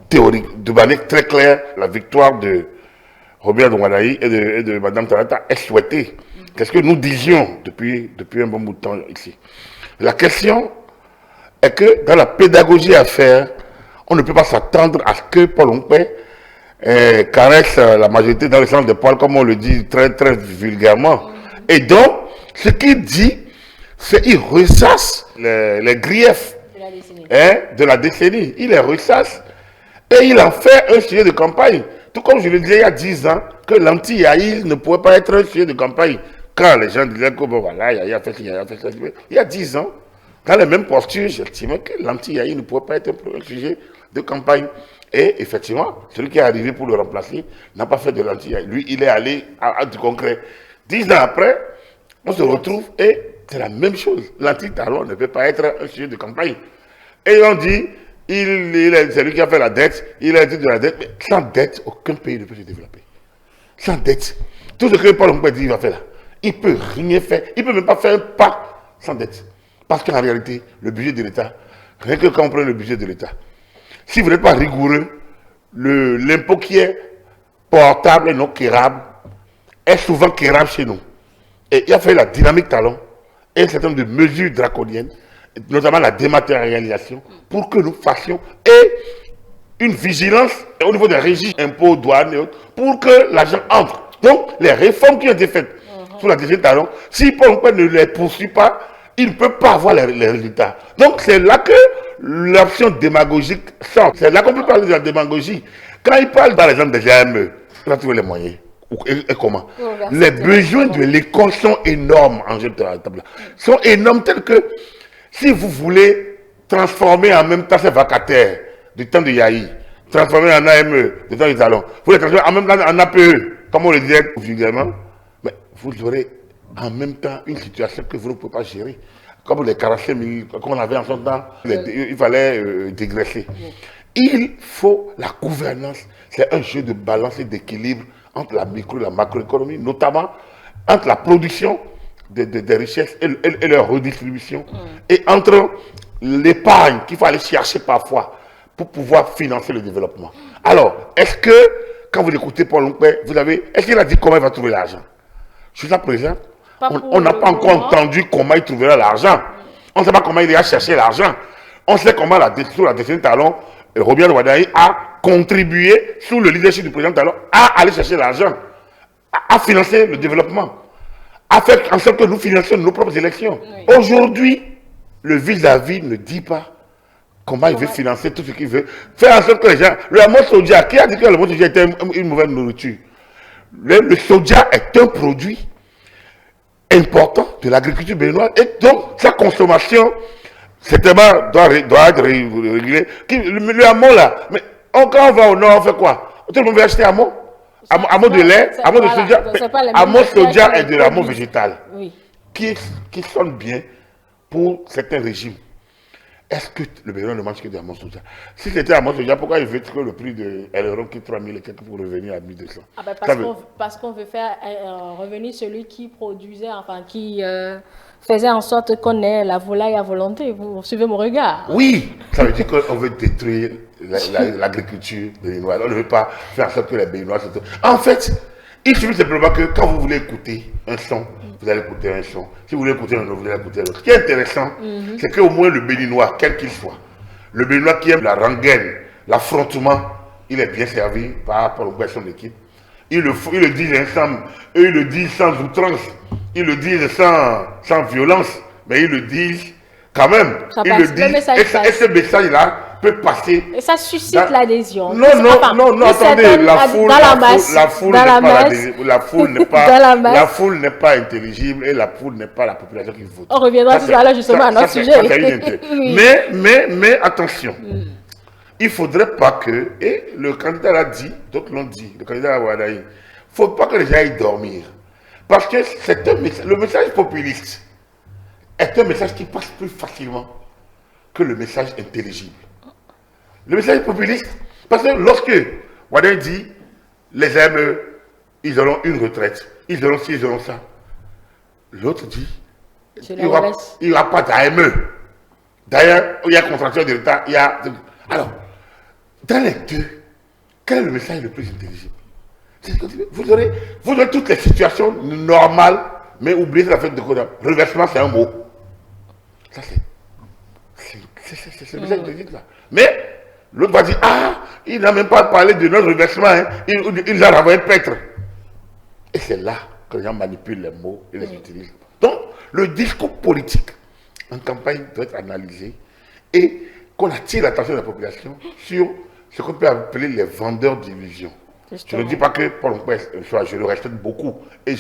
théorique, de manière très claire, la victoire de Robert Wadayi et de Mme Talata est souhaitée. Qu'est-ce que nous disions depuis un bon bout de temps ici? La question est que dans la pédagogie à faire, on ne peut pas s'attendre à ce que Paul Rumpert caresse la majorité dans le sens des poils, comme on le dit très très vulgairement. Et donc, ce qu'il dit, c'est qu'il ressasse les griefs de la décennie. Il les ressasse et il en fait un sujet de campagne. Tout comme je le disais il y a 10 ans, que l'anti-Yahi ne pouvait pas être un sujet de campagne. Quand les gens disaient que bon, voilà, Yahi a fait ça, il y a 10 ans, dans les mêmes postures, j'estimais que l'anti-Yahi ne pouvait pas être un sujet de campagne. Et effectivement, celui qui est arrivé pour le remplacer n'a pas fait de l'anti-Yahi. Lui, il est allé à du concret. 10 ans après, on se retrouve et c'est la même chose. L'anti-Talon ne peut pas être un sujet de campagne. Et on dit, c'est lui qui a fait la dette, il a dit de la dette, mais sans dette, aucun pays ne peut se développer. Sans dette. Tout ce que Paul Rumpert dit, il va faire là. Il ne peut rien faire. Il ne peut même pas faire un pas sans dette. Parce qu'en réalité, le budget de l'État, rien que quand on prend le budget de l'État, si vous n'êtes pas rigoureux, l'impôt qui est portable et non quérable est souvent quérable chez nous. Et il a fait la dynamique Talon et un certain nombre de mesures draconiennes. notamment la dématérialisation, pour que nous fassions et une vigilance au niveau des régies, impôts, douanes et autres, pour que l'argent entre. Donc, les réformes qui ont été faites sous la direction Talon, si Paul Nkwe ne les poursuit pas, il ne peut pas avoir les résultats. Donc, c'est là que l'option démagogique sort. C'est là qu'on peut parler de la démagogie. Quand il parle, par exemple, des AME, il va trouver les moyens. Et comment? Les besoins de l'école sont énormes en jeu de table. Sont énormes tels que si vous voulez transformer en même temps ces vacataires du temps de Yahi, transformer en AME du temps de Talon, vous les transformer en même temps en APE, comme on le disait vulgairement, mais vous aurez en même temps une situation que vous ne pouvez pas gérer. Comme les 45 000 qu'on avait en son temps, il fallait dégraisser. Il faut la gouvernance, c'est un jeu de balance et d'équilibre entre la micro et la macroéconomie, notamment entre la production des richesses et leur redistribution, et entre l'épargne qu'il faut aller chercher parfois pour pouvoir financer le développement. Alors, est-ce que, quand vous écoutez Paul Nkwe, est-ce qu'il a dit comment il va trouver l'argent? Jusqu'à présent, on n'a pas encore entendu comment il trouvera l'argent. On ne sait pas comment il ira chercher l'argent. On sait comment la décennie Talon, Robert Wadaï a contribué, sous le leadership du président Talon, à aller chercher l'argent, à financer le développement, à faire en sorte que nous financions nos propres élections. Oui. Aujourd'hui, le vis-à-vis ne dit pas comment il veut financer tout ce qu'il veut. Faire en sorte que les gens... Le Amos Soja, qui a dit que le Amos Soja était une mauvaise nourriture? Le soja est un produit important de l'agriculture béninoise et donc sa consommation certainement doit être régulée. Le Amos là, mais quand on va au nord, on fait quoi? Tout le monde veut acheter Amos? Amos de lait, Amos de soja. Amos soja est de l'Amos végétal, oui, qui sonne bien pour certains régimes. Est-ce que le Bénin ne mange que de Amos soja? Si c'était Amos soja, pourquoi il veut que le prix de l'euro qui est 3 000 et quelques pour revenir à 1200? Parce qu'on veut faire revenir celui qui produisait, enfin qui faisait en sorte qu'on ait la volaille à volonté. Vous suivez mon regard? Oui, ça veut dire qu'on veut détruire l'agriculture béninoise. On ne veut pas faire en sorte que les Béninois se... En fait, il suffit simplement que quand vous voulez écouter un son, vous allez écouter un son. Si vous voulez écouter un autre, vous allez écouter un autre. Ce qui est intéressant, c'est qu'au moins le Béninois, quel qu'il soit, le Béninois qui aime la rengaine, l'affrontement, il est bien servi par Paul Nkwe et son équipe. Ils le disent ensemble, eux ils le disent sans outrance, ils le disent sans violence, mais ils le disent quand même. Ils le disent, et ce message-là peut passer. Et ça suscite l'adhésion. Non, attendez, la foule n'est pas intelligible et la foule n'est pas la population qui vote. On reviendra tout à l'heure justement à notre sujet. Mais attention, il ne faudrait pas que, et le candidat l'a dit, d'autres l'ont dit, le candidat Wadaï, il ne faut pas que les gens aillent dormir. Parce que le message populiste est un message qui passe plus facilement que le message intelligible. Le message populiste, parce que lorsque Wadaï dit, les AME, ils auront une retraite, ils auront ci, ils auront ça. L'autre dit, il n'y aura pas d'AME. D'ailleurs, il y a contracteur de l'État, il y a... Alors, dans les deux, quel est le message le plus intelligible? Vous aurez toutes les situations normales, mais oubliez la fête de Kodam. Reversement, c'est un mot. Ça, c'est le message intelligible là. Mais, l'autre va dire, il n'a même pas parlé de notre reversement, hein. Il a envoyé Petre. Et c'est là que les gens manipulent les mots et les utilisent. Donc, le discours politique en campagne doit être analysé et qu'on attire l'attention de la population sur ce qu'on peut appeler les vendeurs d'illusions. Je ne dis pas que Paul Nkwe, je le respecte beaucoup. Et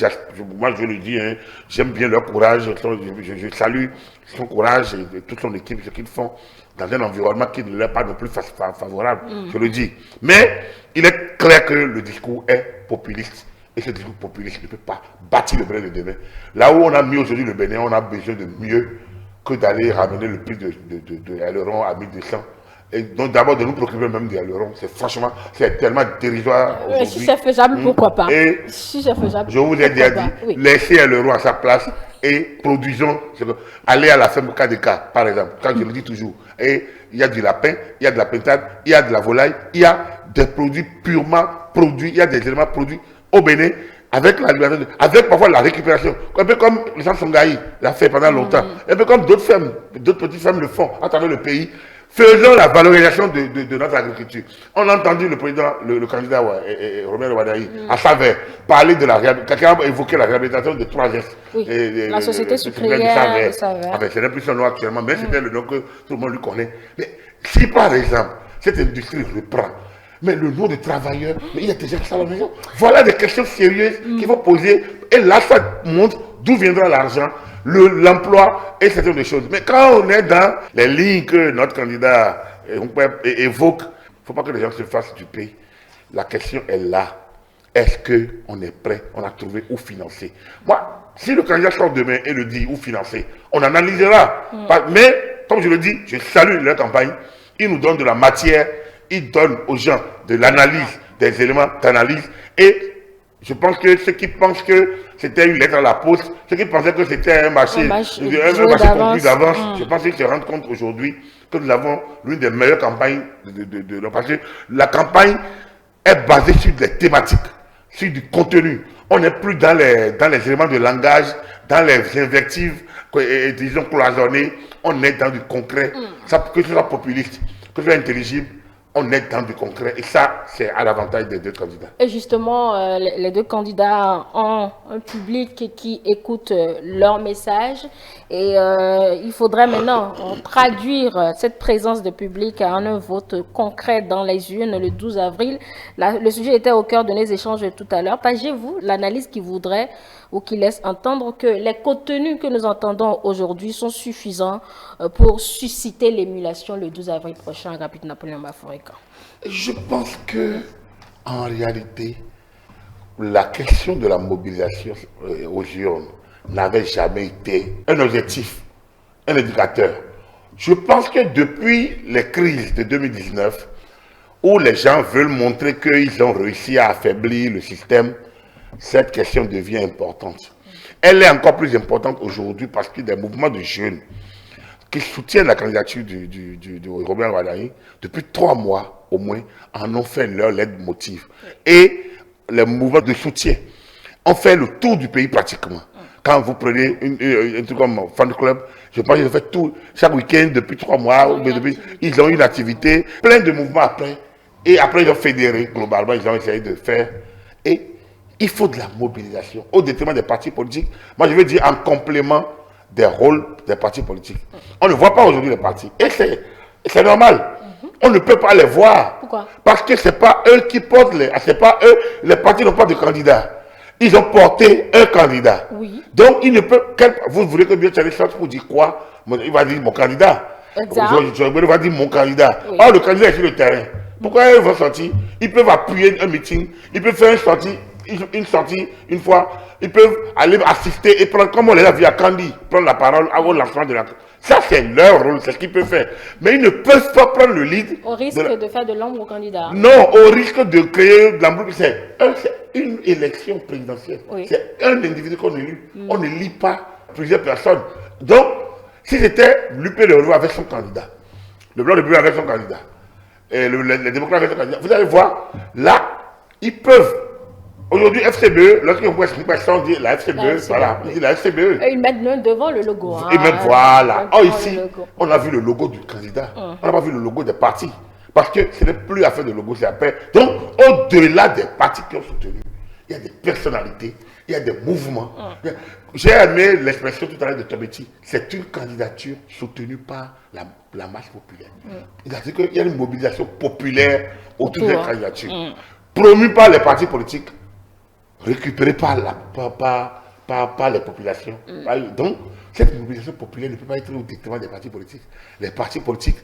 moi, je le dis, hein, j'aime bien leur courage, je salue son courage et toute son équipe, ce qu'ils font dans un environnement qui ne leur est pas non plus favorable, je le dis. Mais il est clair que le discours est populiste. Et ce discours populiste ne peut pas bâtir le Bénin de demain. Là où on a mis aujourd'hui le Bénin, on a besoin de mieux que d'aller ramener le prix de l'aileron à 1200. Et donc d'abord de nous préoccuper même des ailerons. Franchement, c'est tellement dérisoire. Si c'est faisable, pourquoi pas? Et si c'est faisable, je vous ai déjà dit, laissez l'aileron à sa place et produisons. Allez à la ferme KDK, par exemple, quand je le dis toujours. Et il y a du lapin, il y a de la pintade, il y a de la volaille, il y a des produits purement produits, il y a des éléments produits au Bénin avec parfois la récupération, un peu comme les gens Songaï l'a fait pendant longtemps, un peu comme d'autres femmes, d'autres petites femmes le font à travers le pays. Faisons la valorisation de notre agriculture. On a entendu le président, le candidat Romain Wadaï, à Savère, parler de la réhabilitation. Quelqu'un a évoqué la réhabilitation de 3S. Oui, la société sucrière de Savère. C'est un peu son nom actuellement, mais c'était le nom que tout le monde lui connaît. Mais si par exemple, cette industrie reprend, mais le nom de travailleurs, mais il y a déjà ça à la maison. Voilà des questions sérieuses qu'il faut poser. Et là, ça montre d'où viendra l'argent, l'emploi et certaines des choses. Mais quand on est dans les lignes que notre candidat évoque, il ne faut pas que les gens se fassent du pays. La question est là. Est-ce qu'on est prêt? On a trouvé où financer? Moi, si le candidat sort demain et le dit où financer, on analysera. Mais, comme je le dis, je salue leur campagne. Ils nous donnent de la matière. Ils donnent aux gens de l'analyse, des éléments d'analyse. Et je pense que ceux qui pensent que c'était une lettre à la poste, ceux qui pensaient que c'était un marché conclu d'avance, je pense qu'ils se rendent compte aujourd'hui que nous avons l'une des meilleures campagnes de nos partis. La campagne est basée sur des thématiques, sur du contenu. On n'est plus dans les éléments de langage, dans les invectives, disons cloisonnées. On est dans du concret, que ce soit populiste, que ce soit intelligible. On est dans du concret et ça, c'est à l'avantage des deux candidats. Et justement, les deux candidats ont un public qui écoute leur message et il faudrait maintenant traduire cette présence de public en un vote concret dans les urnes le 12 avril. Le sujet était au cœur de nos échanges tout à l'heure. Partagez-vous l'analyse qui voudrait ou qui laisse entendre que les contenus que nous entendons aujourd'hui sont suffisants pour susciter l'émulation le 12 avril prochain, rapide Napoléon Bafouréka? Je pense que, en réalité, la question de la mobilisation aux urnes n'avait jamais été un objectif, un indicateur. Je pense que depuis les crises de 2019, où les gens veulent montrer qu'ils ont réussi à affaiblir le système, cette question devient importante. Elle est encore plus importante aujourd'hui parce que des mouvements de jeunes qui soutiennent la candidature du Robert Wadaï, depuis 3 mois au moins, en ont fait leur leitmotiv. Et les mouvements de soutien ont fait le tour du pays pratiquement. Quand vous prenez un truc comme Fan Club, je pense qu'ils ont fait tout, chaque week-end depuis 3 mois, ils ont eu une activité, plein de mouvements après. Et après, ils ont fédéré globalement, ils ont essayé de faire. Et il faut de la mobilisation au détriment des partis politiques. Moi, je veux dire en complément des rôles des partis politiques. On ne voit pas aujourd'hui les partis. Et c'est normal. On ne peut pas les voir. Pourquoi? Parce que ce n'est pas eux qui portent c'est pas eux, les partis n'ont pas de candidat. Ils ont porté un candidat. Oui. Donc, il ne peut... Vous voulez que Biotchali sorte pour dire quoi? Il va dire mon candidat. Il va dire mon candidat. Oui. Or, le candidat est sur le terrain. Pourquoi ils vont sortir? Ils peuvent appuyer un meeting. Ils peuvent faire une sortie une fois. Ils peuvent aller assister et prendre, comme on les a vu à Kandi, prendre la parole avant le lancement de la... Ça, c'est leur rôle, c'est ce qu'ils peuvent faire. Mais ils ne peuvent pas prendre le lead. Au risque de faire de l'ombre au candidat. Non, au risque de créer de l'ombre. C'est une élection présidentielle. Oui. C'est un individu qu'on élit. On ne lit pas plusieurs personnes. Donc, si c'était l'UP de Renouvellement avec son candidat, le Blanc de République avec son candidat, et les démocrates avec son candidat, vous allez voir, là, ils peuvent. Aujourd'hui, FCBE, lorsqu'on voit une personne dire la FCBE, voilà, on dit la FCBE. Et ils mettent même devant le logo. Et même voilà. Or ici, on a vu le logo du candidat. On n'a pas vu le logo des partis. Parce que ce n'est plus affaire de logo, c'est affaire. Donc, au-delà des partis qui ont soutenu, il y a des personnalités, il y a des mouvements. J'ai aimé l'expression tout à l'heure de Tobeti. C'est une candidature soutenue par la masse populaire. C'est-à-dire qu'il y a une mobilisation populaire autour de cette candidature. Promue par les partis politiques, récupérée par les populations. Donc, cette mobilisation populaire ne peut pas être au détriment des partis politiques. Les partis politiques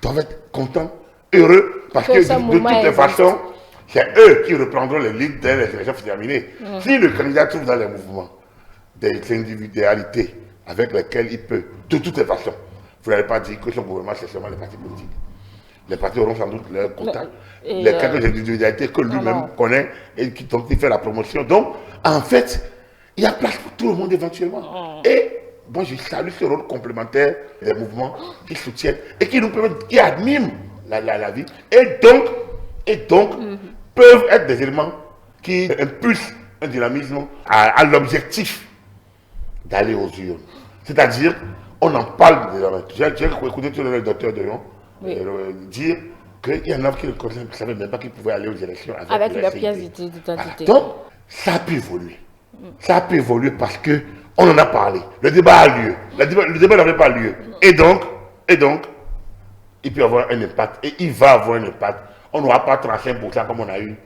doivent être contents, heureux, parce que de toutes les façons, c'est eux qui reprendront les leads dès les élections terminées. Si le candidat trouve dans les mouvements des individualités avec lesquelles il peut, de toutes les façons, vous n'allez pas dire que son gouvernement, c'est seulement les partis politiques. Les partis auront sans doute leur quota. Les quelques individualités que lui-même connaît et dont il fait la promotion. Donc, en fait, il y a place pour tout le monde éventuellement. Et moi, je salue ce rôle complémentaire des mouvements qui soutiennent et qui nous permettent, qui animent la vie. Et donc peuvent être des éléments qui impulsent un dynamisme à l'objectif d'aller aux urnes. C'est-à-dire, on en parle désormais. J'ai écouté tout le docteur de Lyon dire qu'il y en a qui ne savaient même pas qu'ils pouvaient aller aux élections avec leur pièce d'identité. Voilà. Donc, ça a pu évoluer. Ça a pu évoluer parce qu'on en a parlé. Le débat a lieu. Le débat n'avait pas lieu. Et donc, il peut avoir un impact. Et il va avoir un impact. On n'aura pas 35% comme on a eu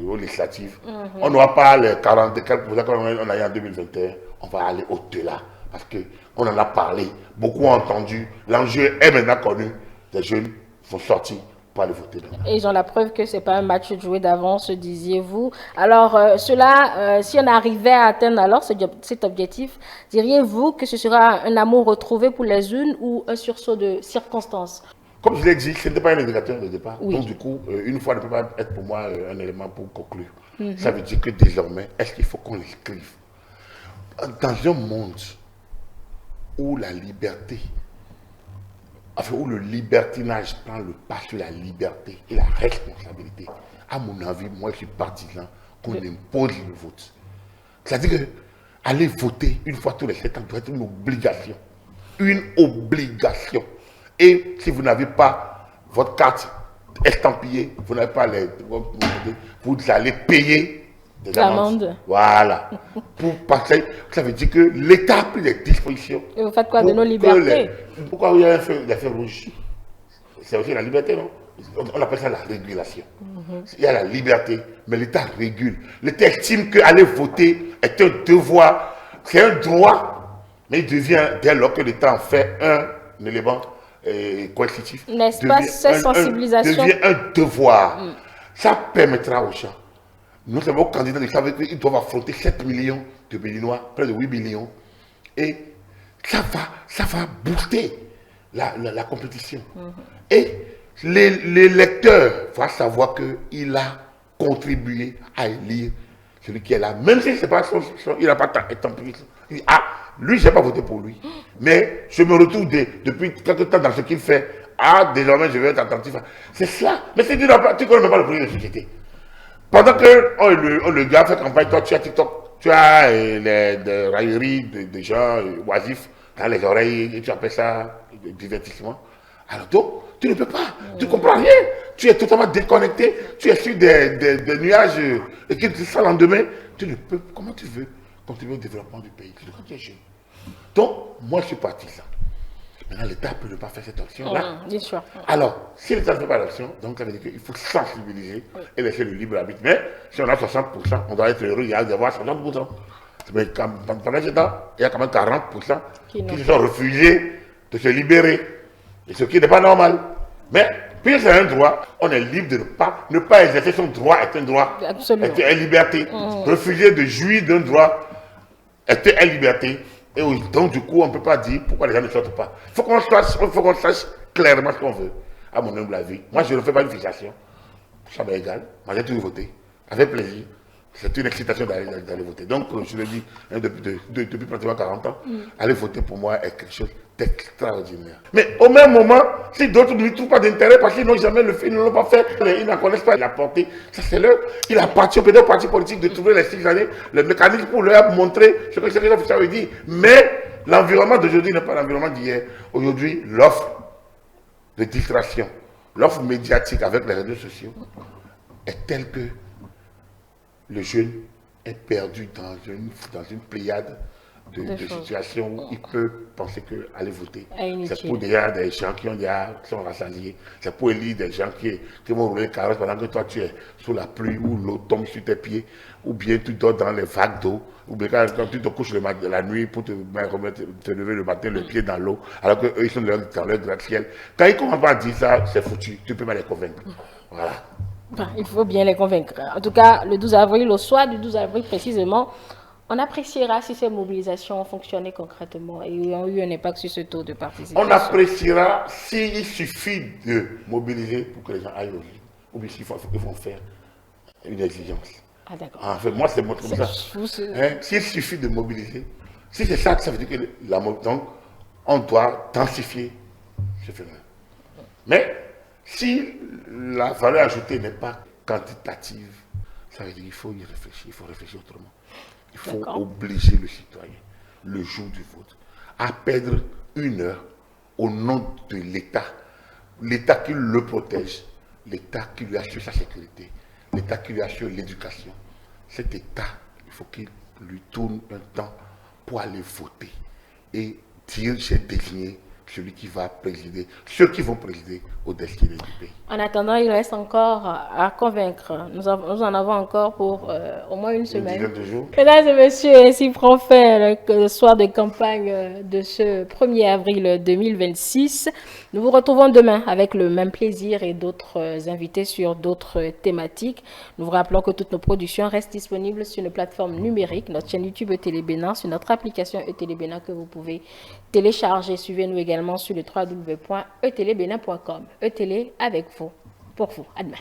aux législatives. On n'aura pas les 44% comme on a eu en 2021. On va aller au-delà. Parce qu'on en a parlé. Beaucoup ont entendu. L'enjeu est maintenant connu. Les jeunes sont sortis pour aller voter. Et ils ont la preuve que ce n'est pas un match joué d'avance, disiez-vous. Alors, si on arrivait à atteindre alors cet objectif, diriez-vous que ce sera un amour retrouvé pour les unes ou un sursaut de circonstances? Comme je l'ai dit, ce n'était pas un indicateur de départ. Oui. Donc, du coup, une fois ne peut pas être pour moi un élément pour conclure. Ça veut dire que désormais, est-ce qu'il faut qu'on l'écrive? Dans un monde où la liberté, enfin, où le libertinage prend le pas sur la liberté et la responsabilité, à mon avis, moi je suis partisan qu'on impose le vote. C'est-à-dire que aller voter une fois tous les 7 ans doit être une obligation. Une obligation. Et si vous n'avez pas votre carte estampillée, vous n'avez pas vous allez payer des amendes. Voilà. Pour passer, ça veut dire que l'État a pris des dispositions. Et vous faites quoi de nos libertés? Pourquoi il y a un feu rouge? C'est aussi la liberté, non? On appelle ça la régulation. Il y a la liberté, mais l'État régule. L'État estime qu'aller voter est un devoir, c'est un droit, mais il devient, dès lors que l'État en fait un élément coercitif, n'est-ce pas cette sensibilisation devient un devoir. Ça permettra aux gens, nous sommes aux candidats de savoir qu'ils doivent affronter 7 millions de Béninois, près de 8 millions, et ça va booster la compétition. Et l'électeur va savoir qu'il a contribué à élire celui qui est là, même si c'est pas il n'a pas été en plus. Il dit, ah, lui, je n'ai pas voté pour lui. Mais je me retrouve depuis quelque temps dans ce qu'il fait. Ah, désormais, je vais être attentif. C'est cela. Mais si tu ne connais pas le projet de société. Pendant que le gars fait campagne, toi, tu as TikTok, tu as des railleries de gens oisifs dans les oreilles, et tu appelles ça divertissement. Alors donc, tu ne peux pas, tu ne comprends rien. Tu es totalement déconnecté, tu es sur des nuages et que tu sens le lendemain. Tu ne peux, comment tu veux contribuer au développement du pays quand tu es jeune? Donc, moi je suis partisan. Maintenant, l'État peut ne pas faire cette action-là. Bien sûr. Alors, si l'État ne fait pas l'action, donc ça veut dire qu'il faut sensibiliser et laisser le libre arbitre. Mais si on a 60%, on doit être heureux, il y a d'avoir 60%. Mais pendant ce temps, il y a quand même 40% qui se sont refusés de se libérer. Et ce qui n'est pas normal. Mais, puis c'est un droit, on est libre de ne pas exercer son droit, est un droit, est une liberté. Refuser de jouir d'un droit est une liberté. Et donc, du coup, on ne peut pas dire pourquoi les gens ne sortent pas. Il faut qu'on sache clairement ce qu'on veut, à mon humble avis. Moi, je ne fais pas une fixation. Ça m'est égal. Moi, j'ai toujours voté. Avec plaisir. C'est une excitation d'aller voter. Donc, je le dis depuis pratiquement 40 ans, aller voter pour moi est quelque chose d'extraordinaire. Mais au même moment, si d'autres ne trouvent pas d'intérêt parce qu'ils n'ont jamais le fait, ils ne l'ont pas fait, ils n'en connaissent pas la portée, ça c'est leur. Il appartient aux partis politiques de trouver les 6 années, le mécanisme pour leur montrer ce que ça veut dire. Mais l'environnement d'aujourd'hui n'est pas l'environnement d'hier. Aujourd'hui, l'offre de distraction, l'offre médiatique avec les réseaux sociaux est telle que le jeune est perdu dans une pléiade de situations où il peut penser qu'aller voter, c'est pour des gens qui sont rassasiés, c'est pour élire des gens qui vont rouler le carrosse pendant que toi tu es sous la pluie ou l'eau tombe sur tes pieds, ou bien tu dors dans les vagues d'eau, ou bien quand tu te couches la nuit pour te lever le matin, le pied dans l'eau, alors qu'eux ils sont dans leur gratte-ciel. Quand ils ne commencent pas à dire ça, c'est foutu, tu ne peux pas les convaincre. Voilà. Il faut bien les convaincre. En tout cas, le 12 avril, au soir du 12 avril précisément, on appréciera si ces mobilisations ont fonctionné concrètement et ont eu un impact sur ce taux de participation. On appréciera s'il suffit de mobiliser pour que les gens aillent au lit, ou bien s'ils vont faire une exigence. Ah d'accord. En fait, moi c'est comme ça. S'il suffit de mobiliser, si c'est ça, ça veut dire que donc, on doit densifier ce phénomène. Mais si la valeur ajoutée n'est pas quantitative, Ça veut dire qu'il faut y réfléchir, il faut réfléchir autrement. Il faut obliger le citoyen, le jour du vote, à perdre 1 heure au nom de l'État. L'État qui le protège, l'État qui lui assure sa sécurité, l'État qui lui assure l'éducation. Cet État, il faut qu'il lui tourne un temps pour aller voter et dire j'ai désigné celui qui va présider, ceux qui vont présider au destiné du pays. En attendant, il reste encore à convaincre. Nous en avons encore pour au moins une semaine. Mesdames et messieurs, ainsi prend fin le soir de campagne de ce 1er avril 2026. Nous vous retrouvons demain avec le même plaisir et d'autres invités sur d'autres thématiques. Nous vous rappelons que toutes nos productions restent disponibles sur nos plateformes numériques, notre chaîne YouTube ETélé Bénin, sur notre application ETélé Bénin que vous pouvez télécharger. Suivez-nous également sur le www.etelebénin.com. ETélé avec vous, pour vous. À demain.